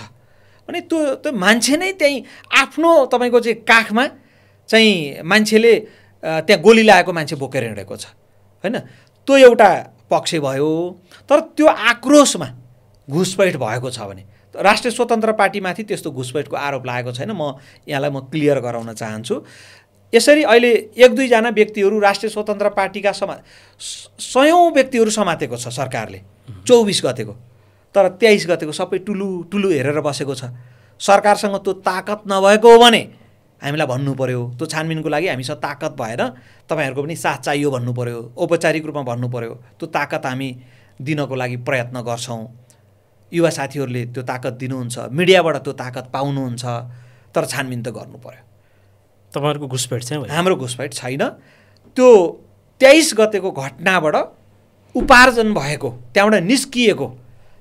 भने त्यो मान्छे नै त्यही आफ्नो तपाईँको चाहिँ काखमा चाहिँ मान्छेले त्यहाँ गोली लागेको मान्छे बोकेर हिँडेको छ हैन। त्यो एउटा पक्ष भयो। तर त्यो आक्रोशमा घुसपैठ भएको छ भने राष्ट्रिय स्वतन्त्र पार्टीमाथि त्यस्तो घुसपैठको आरोप लागेको छैन। यहाँलाई म क्लियर गराउन चाहन्छु। यसरी अहिले 1-2 जना व्यक्तिहरू राष्ट्रिय स्वतन्त्र पार्टीका सयौं व्यक्तिहरू समातेको छ सरकारले 24 गतेको। तर 23 गतेको सबै टुलु हेरेर बसेको छ। सरकारसँग त्यो ताकत नभएको हो भने हामीलाई भन्नु पर्यो, त्यो छानबिनको लागि हामीसँग ताकत भएन, तपाईँहरूको पनि साथ चाहियो भन्नु पर्यो, औपचारिक रूपमा भन्नु पर्यो। त्यो ताकत हामी दिनको लागि प्रयत्न गर्छौँ। युवा साथीहरूले त्यो ताकत दिनुहुन्छ, मिडियाबाट त्यो ताकत पाउनुहुन्छ। तर छानबिन त गर्नु पर्यो। तपाईँहरूको घुसपैठ चाहिँ हाम्रो घुसपैठ छैन। त्यो 23 गतेको घटनाबाट उपार्जन भएको त्यहाँबाट निस्किएको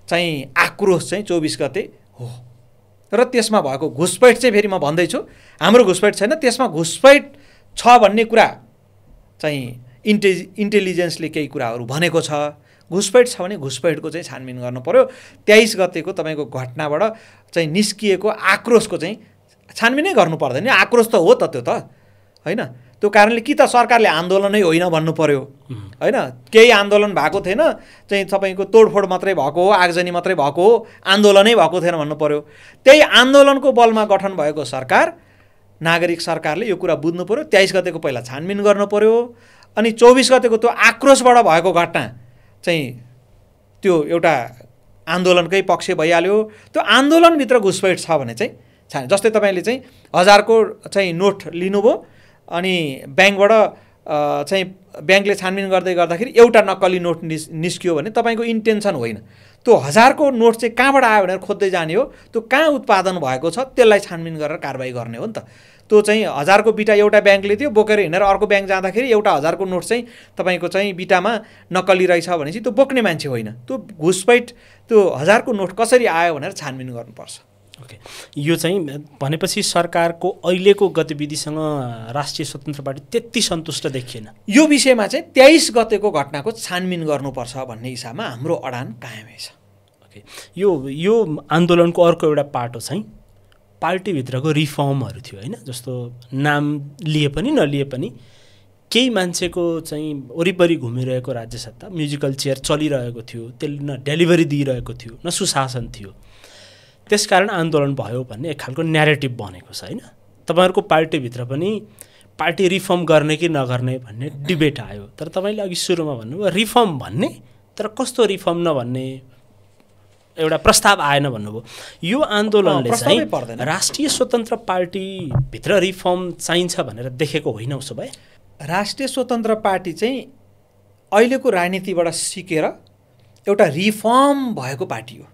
चाहिँ आक्रोश चाहिँ 24 गते हो र त्यसमा भएको घुसपैठ चाहिँ फेरि म भन्दैछु हाम्रो घुसपैठ छैन त्यसमा घुसपैठ छ भन्ने कुरा चाहिँ इन्टेलिजेन्सले केही कुराहरू भनेको छ घुसपैठ छ भने घुसपैठको चाहिँ छानबिन गर्नु पर्यो 23 गतेको तपाईँको घटनाबाट चाहिँ निस्किएको आक्रोशको चाहिँ छानबिनै गर्नु पर्दैन आक्रोश त हो त त्यो त होइन त्यो कारणले कि त सरकारले आन्दोलनै होइन भन्नु पर्यो होइन केही आन्दोलन भएको थिएन चाहिँ तपाईँको तोडफोड मात्रै भएको हो आगजनी मात्रै भएको हो आन्दोलनै भएको थिएन भन्नु पर्यो त्यही आन्दोलनको बलमा गठन भएको सरकार नागरिक सरकारले यो कुरा बुझ्नु पर्यो 23 गतेको पहिला छानबिन गर्नु पर्यो अनि 24 गतेको त्यो आक्रोशबाट भएको घटना चाहिँ त्यो एउटा आन्दोलनकै पक्ष भइहाल्यो त्यो आन्दोलनभित्र घुसपैठ छ भने चाहिँ छान जस्तै तपाईँले चाहिँ 1000 को चाहिँ नोट लिनुभयो अनि ब्याङ्कबाट चाहिँ ब्याङ्कले छानबिन गर्दाखेरि एउटा नक्कली नोट निस्कियो भने तपाईँको इन्टेन्सन होइन त्यो 1000 को नोट चाहिँ कहाँबाट आयो भनेर खोज्दै जाने हो त्यो कहाँ उत्पादन भएको छ त्यसलाई छानबिन गरेर कारबाही गर्ने हो नि त त्यो चाहिँ 1000 को बिटा एउटा ब्याङ्कले थियो बोकेर हिँडेर अर्को ब्याङ्क जाँदाखेरि एउटा 1000 को नोट चाहिँ तपाईँको चाहिँ बिटामा नक्कली रहेछ भनेपछि त्यो बोक्ने मान्छे होइन त्यो घुसपैठ त्यो 1000 को नोट कसरी आयो भनेर छानबिन गर्नुपर्छ ओके यो चाहिँ भनेपछि सरकारको अहिलेको गतिविधिसँग राष्ट्रिय स्वतन्त्र पार्टी त्यति सन्तुष्ट देखिएन यो विषयमा चाहिँ 23 गतेको घटनाको छानबिन गर्नुपर्छ भन्ने हिसाबमा हाम्रो अडान कायमै छ ओके यो आन्दोलनको अर्को एउटा पाटो चाहिँ पार्टीभित्रको रिफर्महरू थियो होइन जस्तो नाम लिए पनि नलिए पनि केही मान्छेको चाहिँ वरिपरि घुमिरहेको राज्य सत्ता म्युजिकल चेयर चलिरहेको थियो त्यसले न डेलिभरी दिइरहेको थियो न सुशासन थियो त्यसकारण आन्दोलन भयो भन्ने एक खालको न्यारेटिभ बनेको छ होइन तपाईँहरूको पार्टीभित्र पनि पार्टी रिफर्म गर्ने कि नगर्ने भन्ने डिबेट आयो तर तपाईँले अघि सुरुमा भन्नुभयो रिफर्म भन्ने तर कस्तो रिफर्म नभन्ने एउटा प्रस्ताव आएन भन्नुभयो यो आन्दोलनले चाहिँ राष्ट्रिय स्वतन्त्र पार्टीभित्र रिफर्म चाहिन्छ भनेर देखेको होइन उसो भए राष्ट्रिय स्वतन्त्र पार्टी चाहिँ अहिलेको राजनीतिबाट सिकेर एउटा रिफर्म भएको पार्टी हो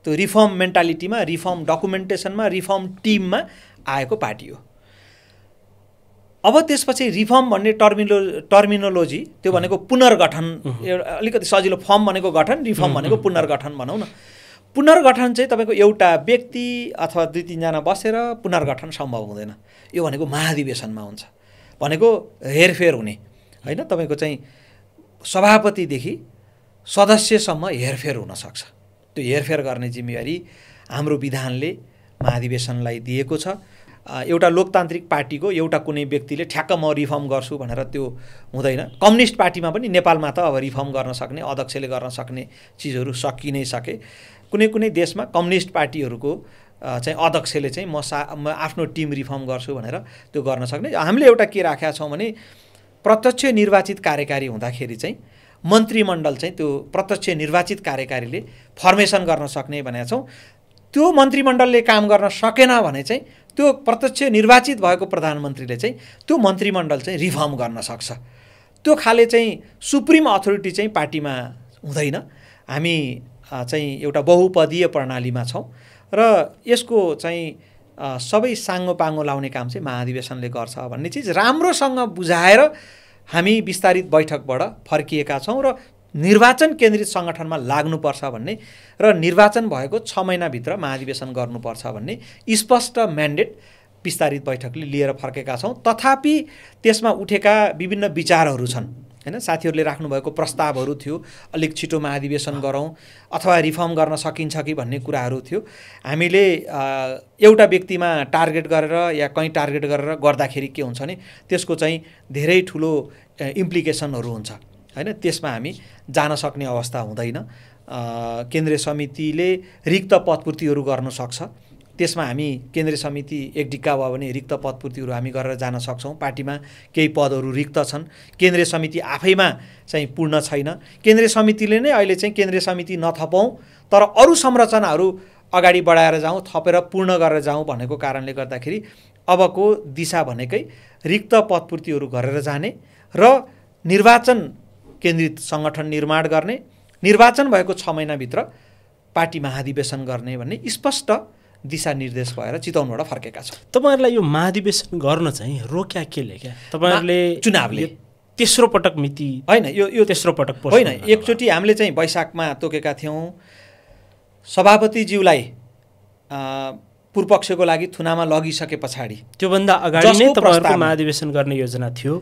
त्यो रिफर्म मेन्टालिटीमा रिफर्म डकुमेन्टेसनमा रिफर्म टिममा आएको पार्टी हो अब त्यसपछि रिफर्म भन्ने टर्मिनोलोजी त्यो भनेको पुनर्गठन अलिकति सजिलो फर्म भनेको गठन रिफर्म भनेको पुनर्गठन भनौँ न पुनर्गठन चाहिँ तपाईँको एउटा व्यक्ति अथवा 2-3 जना बसेर पुनर्गठन सम्भव हुँदैन यो भनेको महाधिवेशनमा हुन्छ भनेको हेरफेर हुने होइन तपाईँको चाहिँ सभापतिदेखि सदस्यसम्म हेरफेर हुनसक्छ त्यो हेरफेर गर्ने जिम्मेवारी हाम्रो विधानले महाधिवेशनलाई दिएको छ एउटा लोकतान्त्रिक पार्टीको एउटा कुनै व्यक्तिले ठ्याक्क म रिफर्म गर्छु भनेर त्यो हुँदैन कम्युनिस्ट पार्टीमा पनि नेपालमा त अब रिफर्म गर्न सक्ने अध्यक्षले गर्न सक्ने चिजहरू सकि नै सके कुनै कुनै देशमा कम्युनिस्ट पार्टीहरूको चाहिँ अध्यक्षले चाहिँ म आफ्नो टिम रिफर्म गर्छु भनेर त्यो गर्न सक्ने हामीले एउटा के राखेका छौँ भने प्रत्यक्ष निर्वाचित कार्यकारी हुँदाखेरि चाहिँ मन्त्रीमण्डल चाहिँ त्यो प्रत्यक्ष निर्वाचित कार्यकारीले फर्मेसन गर्न सक्ने भनेका छौँ त्यो मन्त्रीमण्डलले काम गर्न सकेन भने चाहिँ त्यो प्रत्यक्ष निर्वाचित भएको प्रधानमन्त्रीले चाहिँ त्यो मन्त्रीमण्डल चाहिँ रिफर्म गर्न सक्छ त्यो खाले चाहिँ सुप्रिम अथोरिटी चाहिँ पार्टीमा हुँदैन हामी चाहिँ एउटा बहुपदीय प्रणालीमा छौँ र यसको चाहिँ सबै साङ्गोपाङ्गो लाउने काम चाहिँ महाधिवेशनले गर्छ भन्ने चिज राम्रोसँग बुझाएर हामी विस्तारित बैठकबाट फर्किएका छौँ र निर्वाचन केन्द्रित सङ्गठनमा लाग्नुपर्छ भन्ने र निर्वाचन भएको 6 महिनाभित्र महाधिवेशन गर्नुपर्छ भन्ने स्पष्ट म्यान्डेट विस्तारित बैठकले लिएर फर्केका छौँ तथापि त्यसमा उठेका विभिन्न विचारहरू छन् हैन साथीहरूले राख्नुभएको प्रस्तावहरू थियो अलिक छिटो महाधिवेशन गरौँ अथवा रिफर्म गर्न सकिन्छ कि भन्ने कुराहरू थियो हामीले एउटा व्यक्तिमा टार्गेट गरेर या कहीँ टार्गेट गरेर गर्दाखेरि के हुन्छ भने त्यसको चाहिँ धेरै ठुलो इम्प्लिकेसनहरू हुन्छ हैन त्यसमा हामी जान सक्ने अवस्था हुँदैन केन्द्रीय समितिले रिक्त पदपूर्तिहरू गर्न सक्छ त्यसमा हामी केन्द्रीय समिति एक ढिक्का भयो भने रिक्त पदपूर्तिहरू हामी गरेर जान सक्छौँ पार्टीमा केही पदहरू रिक्त छन् केन्द्रीय समिति आफैमा चाहिँ पूर्ण छैन केन्द्रीय समितिले नै अहिले चाहिँ केन्द्रीय समिति नथपौँ तर अरू संरचनाहरू अगाडि बढाएर जाउँ थपेर पूर्ण गरेर जाउँ भनेको कारणले गर्दाखेरि अबको दिशा भनेकै रिक्त पदपूर्तिहरू गरेर जाने र निर्वाचन केन्द्रित सङ्गठन निर्माण गर्ने निर्वाचन भएको 6 महिनाभित्र पार्टी महाधिवेशन गर्ने भन्ने स्पष्ट दिशानिर्देश भएर चितवनबाट फर्केका छौँ। तपाईँहरूलाई यो महाधिवेशन गर्न चाहिँ रोक्या केले क्या? तपाईँहरूले चुनावले तेस्रो पटक मिति होइन, यो तेस्रो पटक होइन। एकचोटि हामीले चाहिँ वैशाखमा तोकेका थियौँ, सभापतिज्यूलाई पूर्वपक्षको लागि थुनामा लगिसके पछाडि त्योभन्दा अगाडि नै तपाईँहरूको महाधिवेशन गर्ने योजना थियो।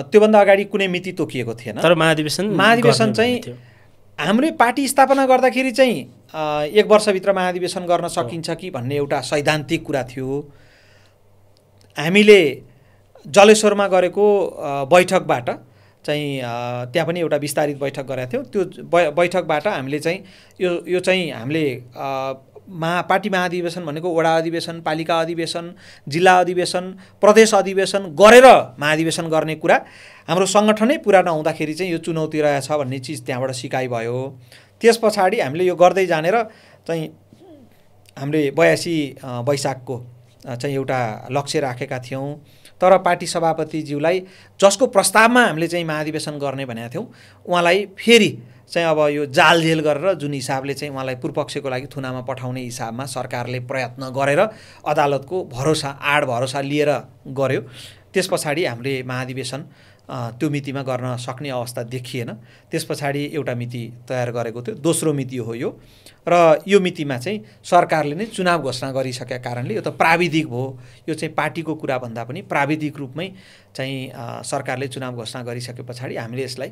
त्योभन्दा अगाडि कुनै मिति तोकिएको थिएन। तर महाधिवेशन चाहिँ हाम्रो पार्टी स्थापना गर्दाखेरि चाहिँ 1 वर्षभित्र महाधिवेशन गर्न सकिन्छ कि भन्ने एउटा सैद्धान्तिक कुरा थियो। हामीले जलेश्वरमा गरेको बैठकबाट चाहिँ त्यहाँ पनि एउटा विस्तारित बैठक गरेका थियौँ। त्यो बैठकबाट हामीले चाहिँ यो चाहिँ हामीले पार्टी महाधिवेशन भनेको वडा अधिवेशन, पालिका अधिवेशन, जिल्ला अधिवेशन, प्रदेश अधिवेशन गरेर महाधिवेशन गर्ने कुरा हाम्रो सङ्गठनै पुरा नहुँदाखेरि चाहिँ यो चुनौती रहेछ भन्ने चिज त्यहाँबाट सिकाइ भयो। त्यस पछाडि हामीले यो गर्दै जानेर चाहिँ हामीले 82 वैशाखको चाहिँ एउटा लक्ष्य राखेका थियौँ। तर पार्टी सभापतिज्यूलाई जसको प्रस्तावमा हामीले चाहिँ महाधिवेशन गर्ने भनेका थियौँ, उहाँलाई फेरि चाहिँ अब यो जालझेल गरेर जुन हिसाबले चाहिँ उहाँलाई पूर्वपक्षको लागि थुनामा पठाउने हिसाबमा सरकारले प्रयत्न गरेर अदालतको आड भरोसा लिएर गर्यो। त्यस पछाडि हामीले महाधिवेशन त्यो मितिमा गर्न सक्ने अवस्था देखिएन। त्यस पछाडि एउटा मिति तयार गरेको थियो, दोस्रो मिति हो यो। र यो मितिमा चाहिँ सरकारले नै चुनाव घोषणा गरिसकेका कारणले यो त प्राविधिक भयो। यो चाहिँ पार्टीको कुरा भन्दा पनि प्राविधिक रूपमै चाहिँ सरकारले चुनाव घोषणा गरिसके पछाडि हामीले यसलाई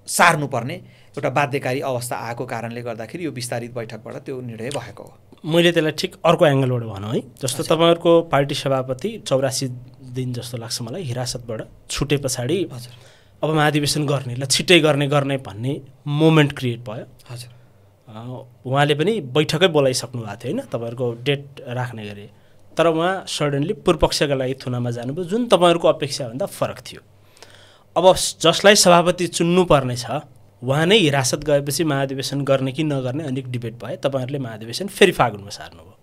सार्नुपर्ने एउटा बाध्यकारी अवस्था आएको कारणले गर्दाखेरि यो विस्तारित बैठकबाट त्यो निर्णय भएको हो। मैले त्यसलाई ठिक अर्को एङ्गलबाट भनौँ है, जस्तो तपाईँहरूको पार्टी सभापति 84 दिन जस्तो लाग्छ मलाई हिरासतबाट छुटे पछाडि हजुर अब महाधिवेशन गर्नेलाई छिट्टै गर्ने भन्ने मोमेन्ट क्रिएट भयो। हजुर उहाँले पनि बैठकै बोलाइसक्नु भएको थियो होइन, तपाईँहरूको डेट राख्ने गरे। तर उहाँ सडनली पूर्वपक्षका लागि थुनामा जानुभयो, जुन तपाईँहरूको अपेक्षाभन्दा फरक थियो। अब जसलाई सभापति चुन्नु पर्ने छ उहाँ नै हिरासत गएपछि महाधिवेशन गर्ने कि नगर्ने अनेक डिबेट भए। तपाईँहरूले महाधिवेशन फेरि फागुनमा सार्नुभयो।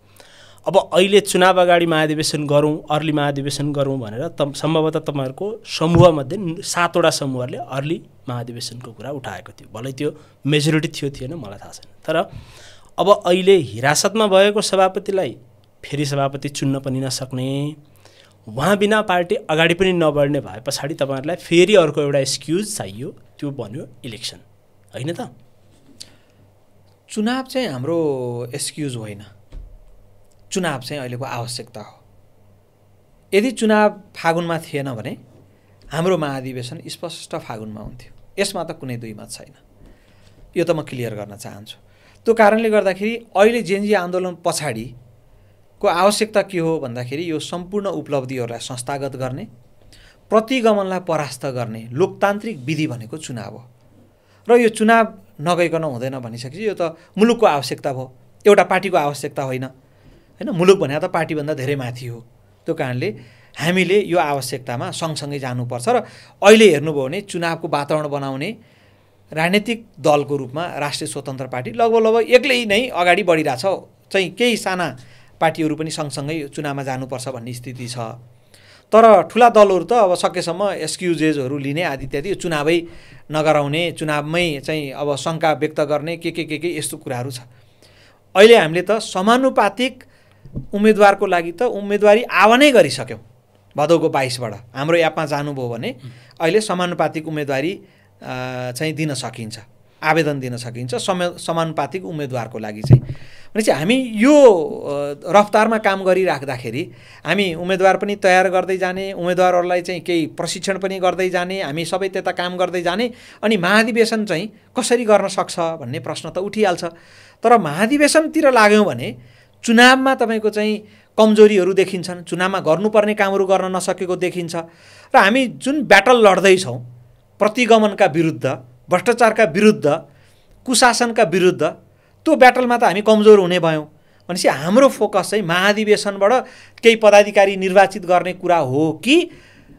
अब अहिले चुनाव अगाडि महाधिवेशन गरौँ, अर्ली महाधिवेशन गरौँ भनेर सम्भवतः तपाईँहरूको समूहमध्ये 7वटा समूहहरूले अर्ली महाधिवेशनको कुरा उठाएको थियो। भलै त्यो मेजोरिटी थियो थिएन मलाई थाहा छैन। तर अब अहिले हिरासतमा भएको सभापतिलाई फेरि सभापति चुन्न पनि नसक्ने, उहाँ बिना पार्टी अगाडि पनि नबढ्ने भए पछाडि तपाईँहरूलाई फेरि अर्को एउटा एक्सक्युज चाहियो, त्यो बन्यो इलेक्सन, होइन त? चुनाव चाहिँ हाम्रो एक्सक्युज होइन, चुनाव चाहिँ अहिलेको आवश्यकता हो। यदि चुनाव फागुनमा थिएन भने हाम्रो महाधिवेशन स्पष्ट फागुनमा हुन्थ्यो। यसमा त कुनै दुई मत छैन। यो त म क्लियर गर्न चाहन्छु। त्यो कारणले गर्दाखेरि अहिले जेएनजी आन्दोलन पछाडिको आवश्यकता के हो भन्दाखेरि यो सम्पूर्ण उपलब्धिहरूलाई संस्थागत गर्ने, प्रतिगमनलाई परास्त गर्ने लोकतान्त्रिक विधि भनेको चुनाव हो। र यो चुनाव नगइकन हुँदैन भनिसकेपछि यो त मुलुकको आवश्यकता भयो, एउटा पार्टीको आवश्यकता होइन। हैन, मुलुक भने त पार्टीभन्दा धेरै माथि हो। त्यो कारणले हामीले यो आवश्यकतामा सँगसँगै जानुपर्छ। र अहिले हेर्नुभयो भने चुनावको वातावरण बनाउने राजनीतिक दलको रूपमा राष्ट्रिय स्वतन्त्र पार्टी लगभग एक्लै नै अगाडि बढिरहेछ। चाहिँ केही साना पार्टीहरू पनि सँगसँगै चुनावमा जानुपर्छ भन्ने स्थिति छ। तर ठुला दलहरू त अब सकेसम्म एक्सक्युजेसहरू लिने आदि इत्यादि चुनावै नगराउने, चुनावमै चाहिँ अब शङ्का व्यक्त गर्ने के यस्तो कुराहरू छ। अहिले हामीले त समानुपातिक उम्मेदवारको लागि त उम्मेदवारी आह्वानै गरिसक्यौँ। भदौको 22बाट हाम्रो एपमा जानुभयो भने अहिले समानुपातिक उम्मेदवारी चाहिँ दिन सकिन्छ, आवेदन दिन सकिन्छ समानुपातिक उम्मेदवारको लागि चाहिँ। भनेपछि हामी यो रफ्तारमा काम गरिराख्दाखेरि हामी उम्मेदवार पनि तयार गर्दै जाने, उम्मेदवारहरूलाई चाहिँ केही प्रशिक्षण पनि गर्दै जाने, हामी सबै त्यता काम गर्दै जाने, अनि महाधिवेशन चाहिँ कसरी गर्न सक्छ भन्ने प्रश्न त उठिहाल्छ। तर महाधिवेशनतिर लाग्यौँ भने चुनावमा तपाईँको चाहिँ कमजोरीहरू देखिन्छन्, चुनावमा गर्नुपर्ने कामहरू गर्न नसकेको देखिन्छ। र हामी जुन ब्याटल लड्दैछौँ प्रतिगमनका विरुद्ध, भ्रष्टाचारका विरुद्ध, कुशासनका विरुद्ध, त्यो ब्याटलमा त हामी कमजोर हुने भयौँ। भनेपछि हाम्रो फोकस चाहिँ महाधिवेशनबाट केही पदाधिकारी निर्वाचित गर्ने कुरा हो कि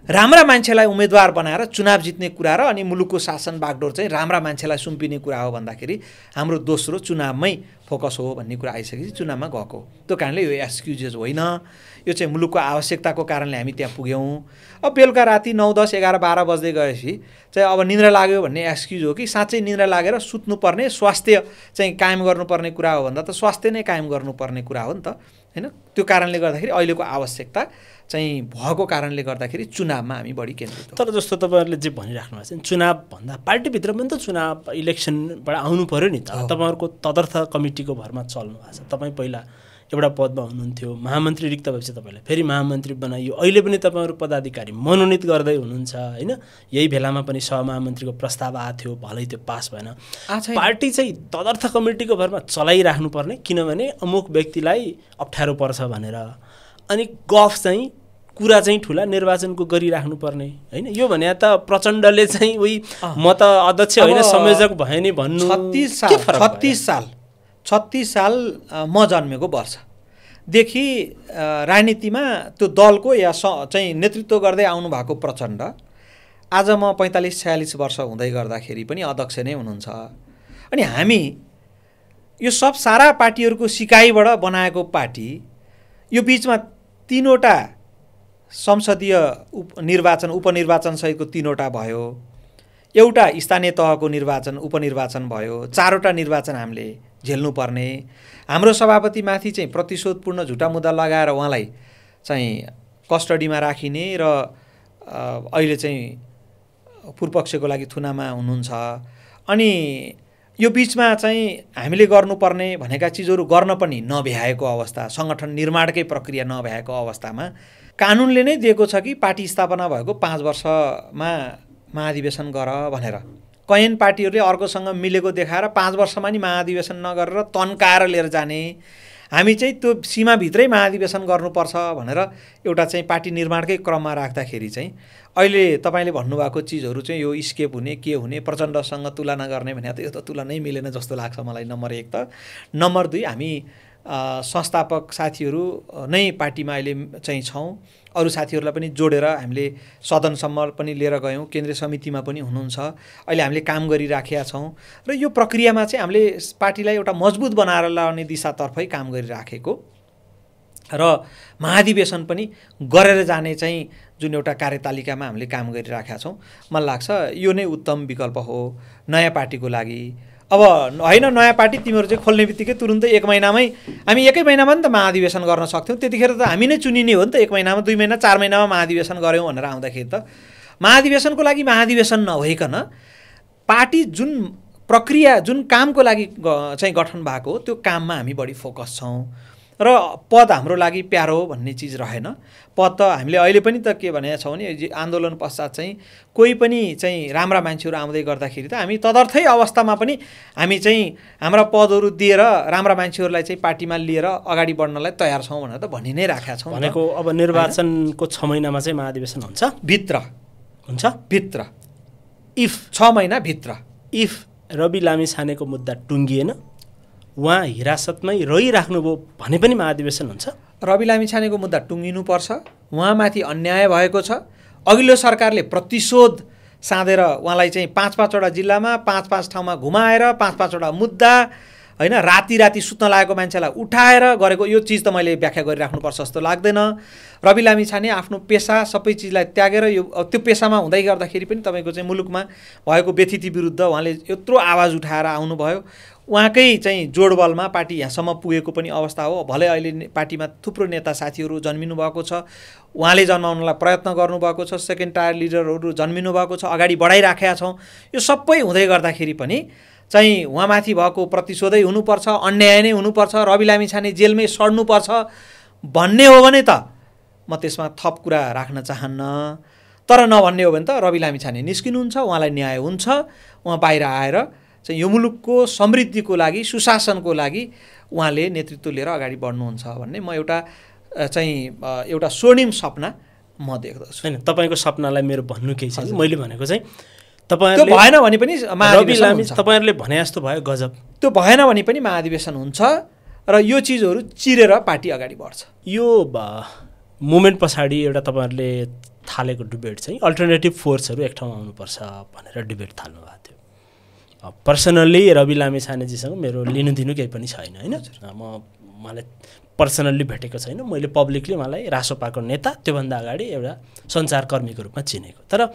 राम्रा मान्छेलाई उम्मेदवार बनाएर चुनाव जित्ने कुरा र अनि मुलुकको शासन बागडोर चाहिँ राम्रा मान्छेलाई सुम्पिने कुरा हो भन्दाखेरि हाम्रो दोस्रो चुनावमै फोकस हो भन्ने कुरा आइसकेपछि चुनावमा गएको। त्यो कारणले यो एक्सक्युजेस होइन, यो चाहिँ मुलुकको आवश्यकताको कारणले हामी त्यहाँ पुग्यौँ। अब बेलुका राति 9, 10, 11, 12 बज्दै गएपछि चाहिँ अब निद्रा लाग्यो भन्ने एक्सक्युज हो कि साँच्चै निद्रा लागेर सुत्नुपर्ने, स्वास्थ्य चाहिँ कायम गर्नुपर्ने कुरा हो भन्दा त स्वास्थ्य नै कायम गर्नुपर्ने कुरा हो नि त, होइन? त्यो कारणले गर्दाखेरि अहिलेको आवश्यकता चाहिँ भएको कारणले गर्दाखेरि चुनावमा हामी बढी केन्द्रित हौँ। तर जस्तो तपाईँहरूले जे भनिराख्नु भएको छ चुनावभन्दा पार्टीभित्र पनि त चुनाव इलेक्सनबाट आउनु पऱ्यो नि त। तपाईँहरूको तदर्थ कमिटीको भरमा चल्नु भएको छ। तपाईँ पहिला एउटा पदमा हुनुहुन्थ्यो, महामन्त्री रिक्त भएपछि तपाईँलाई फेरि महामन्त्री बनाइयो। अहिले पनि तपाईँहरू पदाधिकारी मनोनित गर्दै हुनुहुन्छ, होइन? यही बेलामा पनि सहमहामन्त्रीको प्रस्ताव आएको थियो, भलै त्यो पास भएन। पार्टी चाहिँ तदर्थ कमिटीको भरमा चलाइराख्नु पर्ने, किनभने अमुक व्यक्तिलाई अप्ठ्यारो पर्छ भनेर, अनि गफ चाहिँ कुरा चाहिँ ठुला निर्वाचनको गरिराख्नु पर्ने, होइन? यो भने त प्रचण्डले चाहिँ उही म त अध्यक्ष होइन संयोजक भए नि भन्नु। 36 साल म जन्मेको वर्षदेखि राजनीतिमा त्यो दलको या चाहिँ नेतृत्व गर्दै आउनु भएको प्रचण्ड आज म 45-46 वर्ष हुँदै गर्दाखेरि पनि अध्यक्ष नै हुनुहुन्छ। अनि हामी यो सब सारा पार्टीहरूको सिकाइबाट बनाएको पार्टी, यो बिचमा 3वटा संसदीय उपनिर्वाचन सहितको 3वटा भयो, एउटा स्थानीय तहको निर्वाचन उपनिर्वाचन भयो, 4वटा निर्वाचन हामीले झेल्नुपर्ने। हाम्रो सभापतिमाथि चाहिँ प्रतिशोधपूर्ण झुटा मुद्दा लगाएर उहाँलाई चाहिँ कस्टडीमा राखिने र अहिले चाहिँ पूर्वपक्षको लागि थुनामा हुनुहुन्छ। अनि यो बिचमा चाहिँ हामीले गर्नुपर्ने भनेका चिजहरू गर्न पनि नभ्याएको अवस्था, सङ्गठन निर्माणकै प्रक्रिया नभ्याएको अवस्थामा कानुनले नै दिएको छ कि पार्टी स्थापना भएको 5 वर्षमा महाधिवेशन गर भनेर। कैयन पार्टीहरूले अर्कोसँग मिलेको देखाएर 5 वर्षमा नि महाधिवेशन नगरेर तन्काएर लिएर जाने। हामी चाहिँ त्यो सीमाभित्रै महाधिवेशन गर्नुपर्छ भनेर एउटा चाहिँ पार्टी निर्माणकै क्रममा राख्दाखेरि चाहिँ अहिले तपाईँले भन्नुभएको चिजहरू चाहिँ यो स्केप हुने के हुने प्रचण्डसँग तुलना गर्ने भने त यो त तुलनै मिलेन जस्तो लाग्छ मलाई। नम्बर 1 त। नम्बर 2 हामी संस्थापक साथीहरू नै पार्टीमा अहिले चाहिँ छौँ। अरू साथीहरूलाई पनि जोडेर हामीले सदनसम्म पनि लिएर गयौँ, केन्द्रीय समितिमा पनि हुनुहुन्छ। अहिले हामीले काम गरिराखेका छौँ र यो प्रक्रियामा चाहिँ हामीले पार्टीलाई एउटा मजबुत बनाएर ल्याउने दिशातर्फै काम गरिराखेको र महाधिवेशन पनि गरेर जाने चाहिँ जुन एउटा कार्यतालिकामा हामीले काम गरिराखेका छौँ, मलाई लाग्छ यो नै उत्तम विकल्प हो नयाँ पार्टीको लागि। अब होइन नयाँ पार्टी तिमीहरू चाहिँ खोल्ने बित्तिकै तुरुन्तै 1 महिनामै हामी 1 महिनामा नि त महाधिवेशन गर्न सक्थ्यौँ। त्यतिखेर त हामी नै चुनिने हो नि त। 1 महिनामा 2 महिना 4 महिनामा महाधिवेशन गऱ्यौँ भनेर आउँदाखेरि त महाधिवेशनको लागि महाधिवेशन नभइकन पार्टी जुन प्रक्रिया जुन कामको लागि चाहिँ गठन भएको हो त्यो काममा हामी बढी फोकस छौँ र पद हाम्रो लागि प्यारो भन्ने चिज रहेन। पद त हामीले अहिले पनि त के भनेको छौँ भने आन्दोलन पश्चात चाहिँ कोही पनि चाहिँ राम्रा मान्छेहरू आउँदै गर्दाखेरि त हामी तदर्थै अवस्थामा पनि हामी चाहिँ हाम्रा पदहरू दिएर राम्रा मान्छेहरूलाई चाहिँ पार्टीमा लिएर अगाडि बढ्नलाई तयार छौँ भनेर त भनि नै राखेका छौँ। भनेको अब निर्वाचनको 6 महिनामा चाहिँ महाधिवेशन हुन्छ हुन्छ भित्र इफ 6 महिना भित्र इफ रवि लामिछानेको मुद्दा टुङ्गिएन, उहाँ हिरासतमै रहिराख्नुभयो भने पनि महाधिवेशन हुन्छ। रवि लामिछानेको मुद्दा टुङ्गिनुपर्छ। उहाँमाथि अन्याय भएको छ। अघिल्लो सरकारले प्रतिशोध साँधेर उहाँलाई चाहिँ 5-5वटा जिल्लामा 5-5 ठाउँमा घुमाएर 5-5वटा मुद्दा होइन राति सुत्न लागेको मान्छेलाई उठाएर गरेको यो चिज त मैले व्याख्या गरिराख्नुपर्छ जस्तो लाग्दैन। रवि लामिछाने आफ्नो पेसा सबै चिजलाई त्यागेर यो त्यो पेसामा हुँदै गर्दाखेरि पनि तपाईँको चाहिँ मुलुकमा भएको व्यथिति विरुद्ध उहाँले यत्रो आवाज उठाएर आउनुभयो। उहाँकै चाहिँ जोडबलमा पार्टी यहाँसम्म पुगेको पनि अवस्था हो। भलै अहिले पार्टीमा थुप्रो नेता साथीहरू जन्मिनु भएको छ, उहाँले जन्माउनलाई प्रयत्न गर्नुभएको छ, सेकेन्ड टायर लिडरहरू जन्मिनु भएको छ, अगाडि बढाइराखेका छौँ। यो सबै हुँदै गर्दाखेरि पनि चाहिँ उहाँमाथि भएको प्रतिशोधै हुनुपर्छ, अन्याय नै हुनुपर्छ, रवि लामिछाने जेलमै सड्नुपर्छ भन्ने हो भने त म त्यसमा थप कुरा राख्न चाहन्न। तर नभन्ने हो भने त रवि लामिछाने निस्किनुहुन्छ, उहाँलाई न्याय हुन्छ, उहाँ बाहिर आएर चाहिँ यो मुलुकको समृद्धिको लागि सुशासनको लागि उहाँले नेतृत्व लिएर अगाडि बढ्नुहुन्छ भन्ने म एउटा स्वर्णिम सपना म देख्दछु। हैन, तपाईँको सपनालाई मेरो भन्नु केही छैन। मैले भनेको चाहिँ तपाईँहरूले भएन भने पनि तपाईँहरूले भने जस्तो भयो गजब, त्यो भएन भने पनि महाधिवेशन हुन्छ र यो चिजहरू चिरेर पार्टी अगाडि बढ्छ। यो मुभमेन्ट पछाडि एउटा तपाईँहरूले थालेको डिबेट चाहिँ अल्टरनेटिभ फोर्सहरू एक ठाउँमा आउनुपर्छ भनेर डिबेट थाल्नु भएको थियो। पर्सनल्ली रवि लामिछानेजीसँग मेरो लिनुदिनु केही पनि छैन होइन। मलाई पर्सनल्ली भेटेको छैन, मैले पब्लिकली मलाई रासोपाको नेता त्योभन्दा अगाडि एउटा सञ्चारकर्मीको रूपमा चिनेको। तर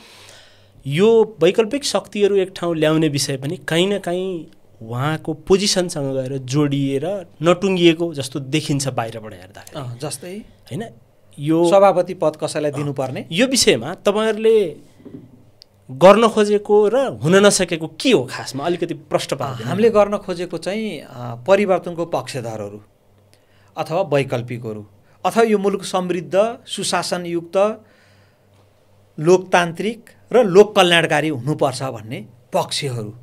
यो वैकल्पिक शक्तिहरू एक ठाउँ ल्याउने विषय पनि कहीँ न कहीँ उहाँको पोजिसनसँग गएर जोडिएर नटुङ्गिएको जस्तो देखिन्छ बाहिरबाट हेर्दाखेरि। जस्तै होइन, यो सभापति पद कसैलाई दिनुपर्ने, यो विषयमा तपाईँहरूले गर्न खोजेको र हुन नसकेको के हो खासमा अलिकति प्रश्न पार्नु। हामीले गर्न खोजेको चाहिँ परिवर्तनको पक्षधरहरू अथवा वैकल्पिकहरू अथवा यो मुलुक समृद्ध सुशासनयुक्त लोकतान्त्रिक र लोक कल्याणकारी हुनुपर्छ भन्ने पक्षहरू,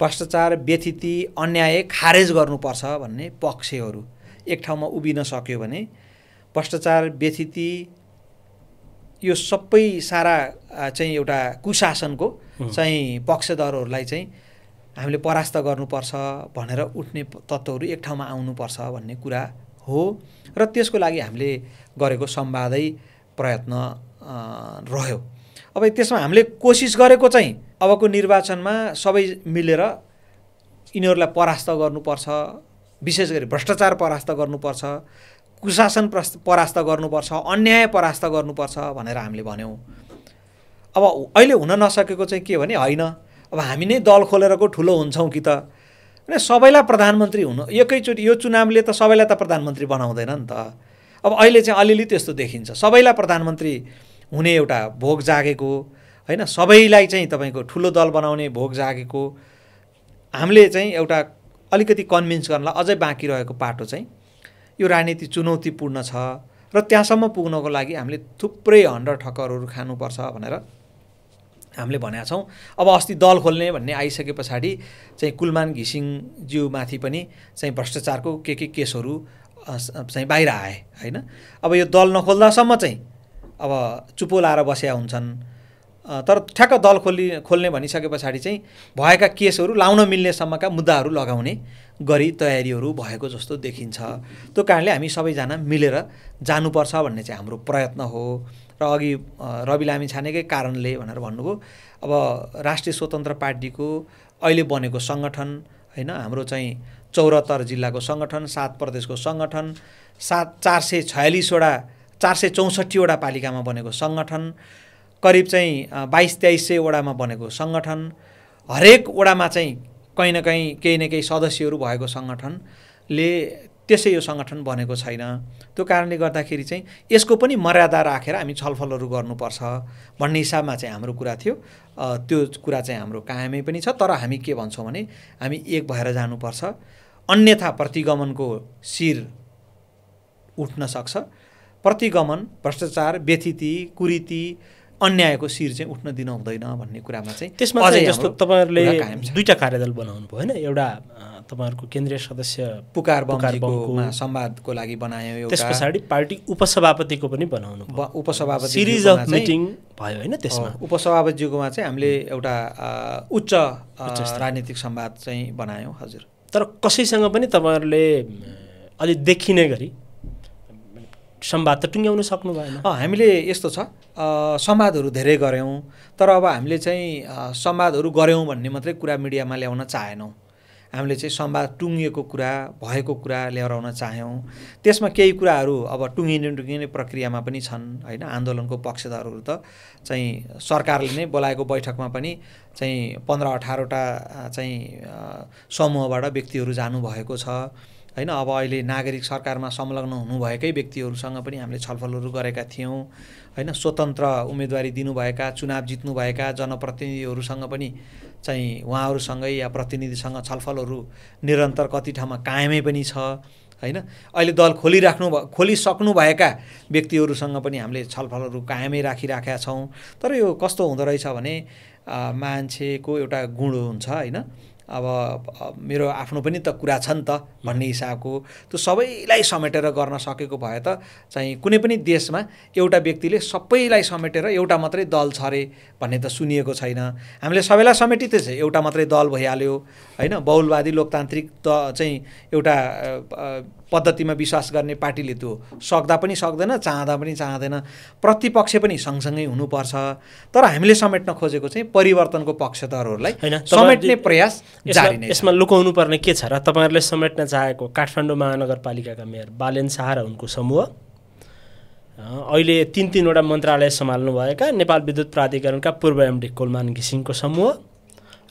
भ्रष्टाचार व्यथिति अन्याय खारेज गर्नुपर्छ भन्ने पक्षहरू एक ठाउँमा उभिन सक्यो भने भ्रष्टाचार व्यथिति यो सबै सारा चाहिँ एउटा कुशासनको चाहिँ पक्षधरहरूलाई चाहिँ हामीले परास्त गर्नुपर्छ भनेर उठ्ने तत्त्वहरू एक ठाउँमा आउनुपर्छ भन्ने कुरा हो। र त्यसको लागि हामीले गरेको सम्वादै प्रयत्न रह्यो। अब त्यसमा हामीले कोसिस गरेको चाहिँ अबको निर्वाचनमा सबै मिलेर यिनीहरूलाई परास्त गर्नुपर्छ, विशेष गरी भ्रष्टाचार परास्त गर्नुपर्छ, कुशासन परास्त गर्नुपर्छ, अन्याय परास्त गर्नुपर्छ भनेर हामीले भन्यौँ। अब अहिले हुन नसकेको चाहिँ के भने होइन अब हामी नै दल खोलेरको ठुलो हुन्छौँ कि त भने सबैलाई प्रधानमन्त्री हुनु एकैचोटि यो चुनावले त सबैलाई त प्रधानमन्त्री बनाउँदैन नि त। अब अहिले चाहिँ अलिअलि त्यस्तो देखिन्छ, सबैलाई प्रधानमन्त्री हुने एउटा भोग जागेको होइन, सबैलाई चाहिँ तपाईँको ठुलो दल बनाउने भोग जागेको। हामीले चाहिँ एउटा अलिकति कन्भिन्स गर्नलाई अझै बाँकी रहेको पाटो चाहिँ यो राजनीति चुनौतीपूर्ण छ र त्यहाँसम्म पुग्नको लागि हामीले थुप्रै हन्डर ठक्करहरू खानुपर्छ भनेर हामीले भनेका छौँ। अब अस्ति दल खोल्ने भन्ने आइसके पछाडि चाहिँ कुलमान घिसिङज्यूमाथि पनि चाहिँ भ्रष्टाचारको के केसहरू चाहिँ बाहिर आए होइन। अब यो दल नखोल्दासम्म चाहिँ अब चुपो लाएर बसेका हुन्छन्, तर ठ्याक्क दल खोल्ने भनिसके पछाडि चाहिँ भएका केसहरू लाउन मिल्नेसम्मका मुद्दाहरू लगाउने गरी तयारीहरू भएको जस्तो देखिन्छ। त्यो कारणले हामी सबैजना मिलेर जानुपर्छ भन्ने चाहिँ हाम्रो प्रयत्न हो। र अघि रवि लामिछानेकै कारणले भनेर भन्नुभयो, अब राष्ट्रिय स्वतन्त्र पार्टीको अहिले बनेको सङ्गठन होइन, हाम्रो चाहिँ 74 जिल्लाको सङ्गठन, 7 प्रदेशको सङ्गठन, 464 वटा पालिकामा बनेको सङ्गठन, करिब चाहिँ 2200-2300 वडामा बनेको सङ्गठन, हरेक वडामा चाहिँ कहीँ न कहीँ केही न केही सदस्यहरू भएको सङ्गठनले त्यसै यो सङ्गठन बनेको छैन। त्यो कारणले गर्दाखेरि चाहिँ यसको पनि मर्यादा राखेर हामी छलफलहरू गर्नुपर्छ भन्ने हिसाबमा चाहिँ हाम्रो कुरा थियो। त्यो कुरा चाहिँ हाम्रो कायमै पनि छ, तर हामी के भन्छौँ भने हामी एक भएर जानुपर्छ, अन्यथा प्रतिगमनको शिर उठ्न सक्छ। प्रतिगमन भ्रष्टाचार व्यथिति कुरीति अन्यायको शिर चाहिँ उठ्न दिन हुँदैन भन्ने कुरामा चाहिँ त्यसमा चाहिँ जस्तो तपाईँहरूले दुईवटा कार्यदल बनाउनु भयो होइन, एउटा तपाईँहरूको केन्द्रीय सदस्य पुकार बमजीकोमा संवादको लागि बनायो, त्यस पछाडि पार्टी उपसभापतिको पनि बनाउनु भयो, उपसभापति सिरिज अफ मिटिङ भयो होइन। त्यसमा उपसभापतिज्यूकोमा चाहिँ हामीले एउटा उच्च राजनीतिक संवाद चाहिँ बनायौँ। हजुर, तर कसैसँग पनि तपाईँहरूले अलि देखिने गरी संवाद त टुङ्ग्याउन सक्नु भएन। हामीले यस्तो छ, संवादहरू धेरै गऱ्यौँ, तर अब हामीले चाहिँ संवादहरू गऱ्यौँ भन्ने मात्रै कुरा मिडियामा ल्याउन चाहेनौँ। हामीले चाहिँ संवाद टुङ्गिएको कुरा भएको कुरा ल्याउन चाह्यौँ। त्यसमा केही कुराहरू अब टुङ्गिने प्रक्रियामा पनि छन् होइन। आन्दोलनको पक्षधरहरू त चाहिँ सरकारले नै बोलाएको बैठकमा पनि चाहिँ 15-18वटा चाहिँ समूहबाट व्यक्तिहरू जानुभएको छ होइन। अब अहिले नागरिक सरकारमा संलग्न हुनुभएकै व्यक्तिहरूसँग पनि हामीले छलफलहरू गरेका थियौँ होइन। स्वतन्त्र उम्मेदवारी दिनुभएका चुनाव जित्नुभएका जनप्रतिनिधिहरूसँग पनि चाहिँ उहाँहरूसँगै या प्रतिनिधिसँग छलफलहरू निरन्तर कति ठाउँमा कायमै पनि छ होइन। अहिले दल खोलिसक्नुभएका व्यक्तिहरूसँग पनि हामीले छलफलहरू कायमै राखिराखेका छौँ। तर यो कस्तो हुँदो रहेछ भने मान्छेको एउटा गुण हुन्छ होइन। अब मेरो आफ्नो पनि त कुरा छ नि त भन्ने हिसाबको त्यो सबैलाई समेटेर गर्न सकेको भए त चाहिँ कुनै पनि देशमा एउटा व्यक्तिले सबैलाई समेटेर एउटा मात्रै दल छ अरे भन्ने त सुनिएको छैन। हामीले सबैलाई समेटिँदैछ, एउटा मात्रै दल भइहाल्यो होइन। बहुलवादी लोकतान्त्रिक त चाहिँ एउटा पद्धतिमा विश्वास गर्ने पार्टीले त्यो सक्दा पनि सक्दैन, चाहँदा पनि चाहँदैन, प्रतिपक्ष पनि सँगसँगै हुनुपर्छ। तर हामीले समेट्न खोजेको चाहिँ परिवर्तनको पक्षधरहरूलाई समेट्ने प्रयास जारी नै छ। यसमा लुकाउनु पर्ने के छ र? तपाईँहरूले समेट्न चाहेको काठमाडौँ महानगरपालिकाका मेयर बालेन शाह र उनको समूह, अहिले 3-3वटा मन्त्रालय सम्हाल्नुभएका नेपाल विद्युत प्राधिकरणका पूर्व एमडी कुलमान घिसिङको समूह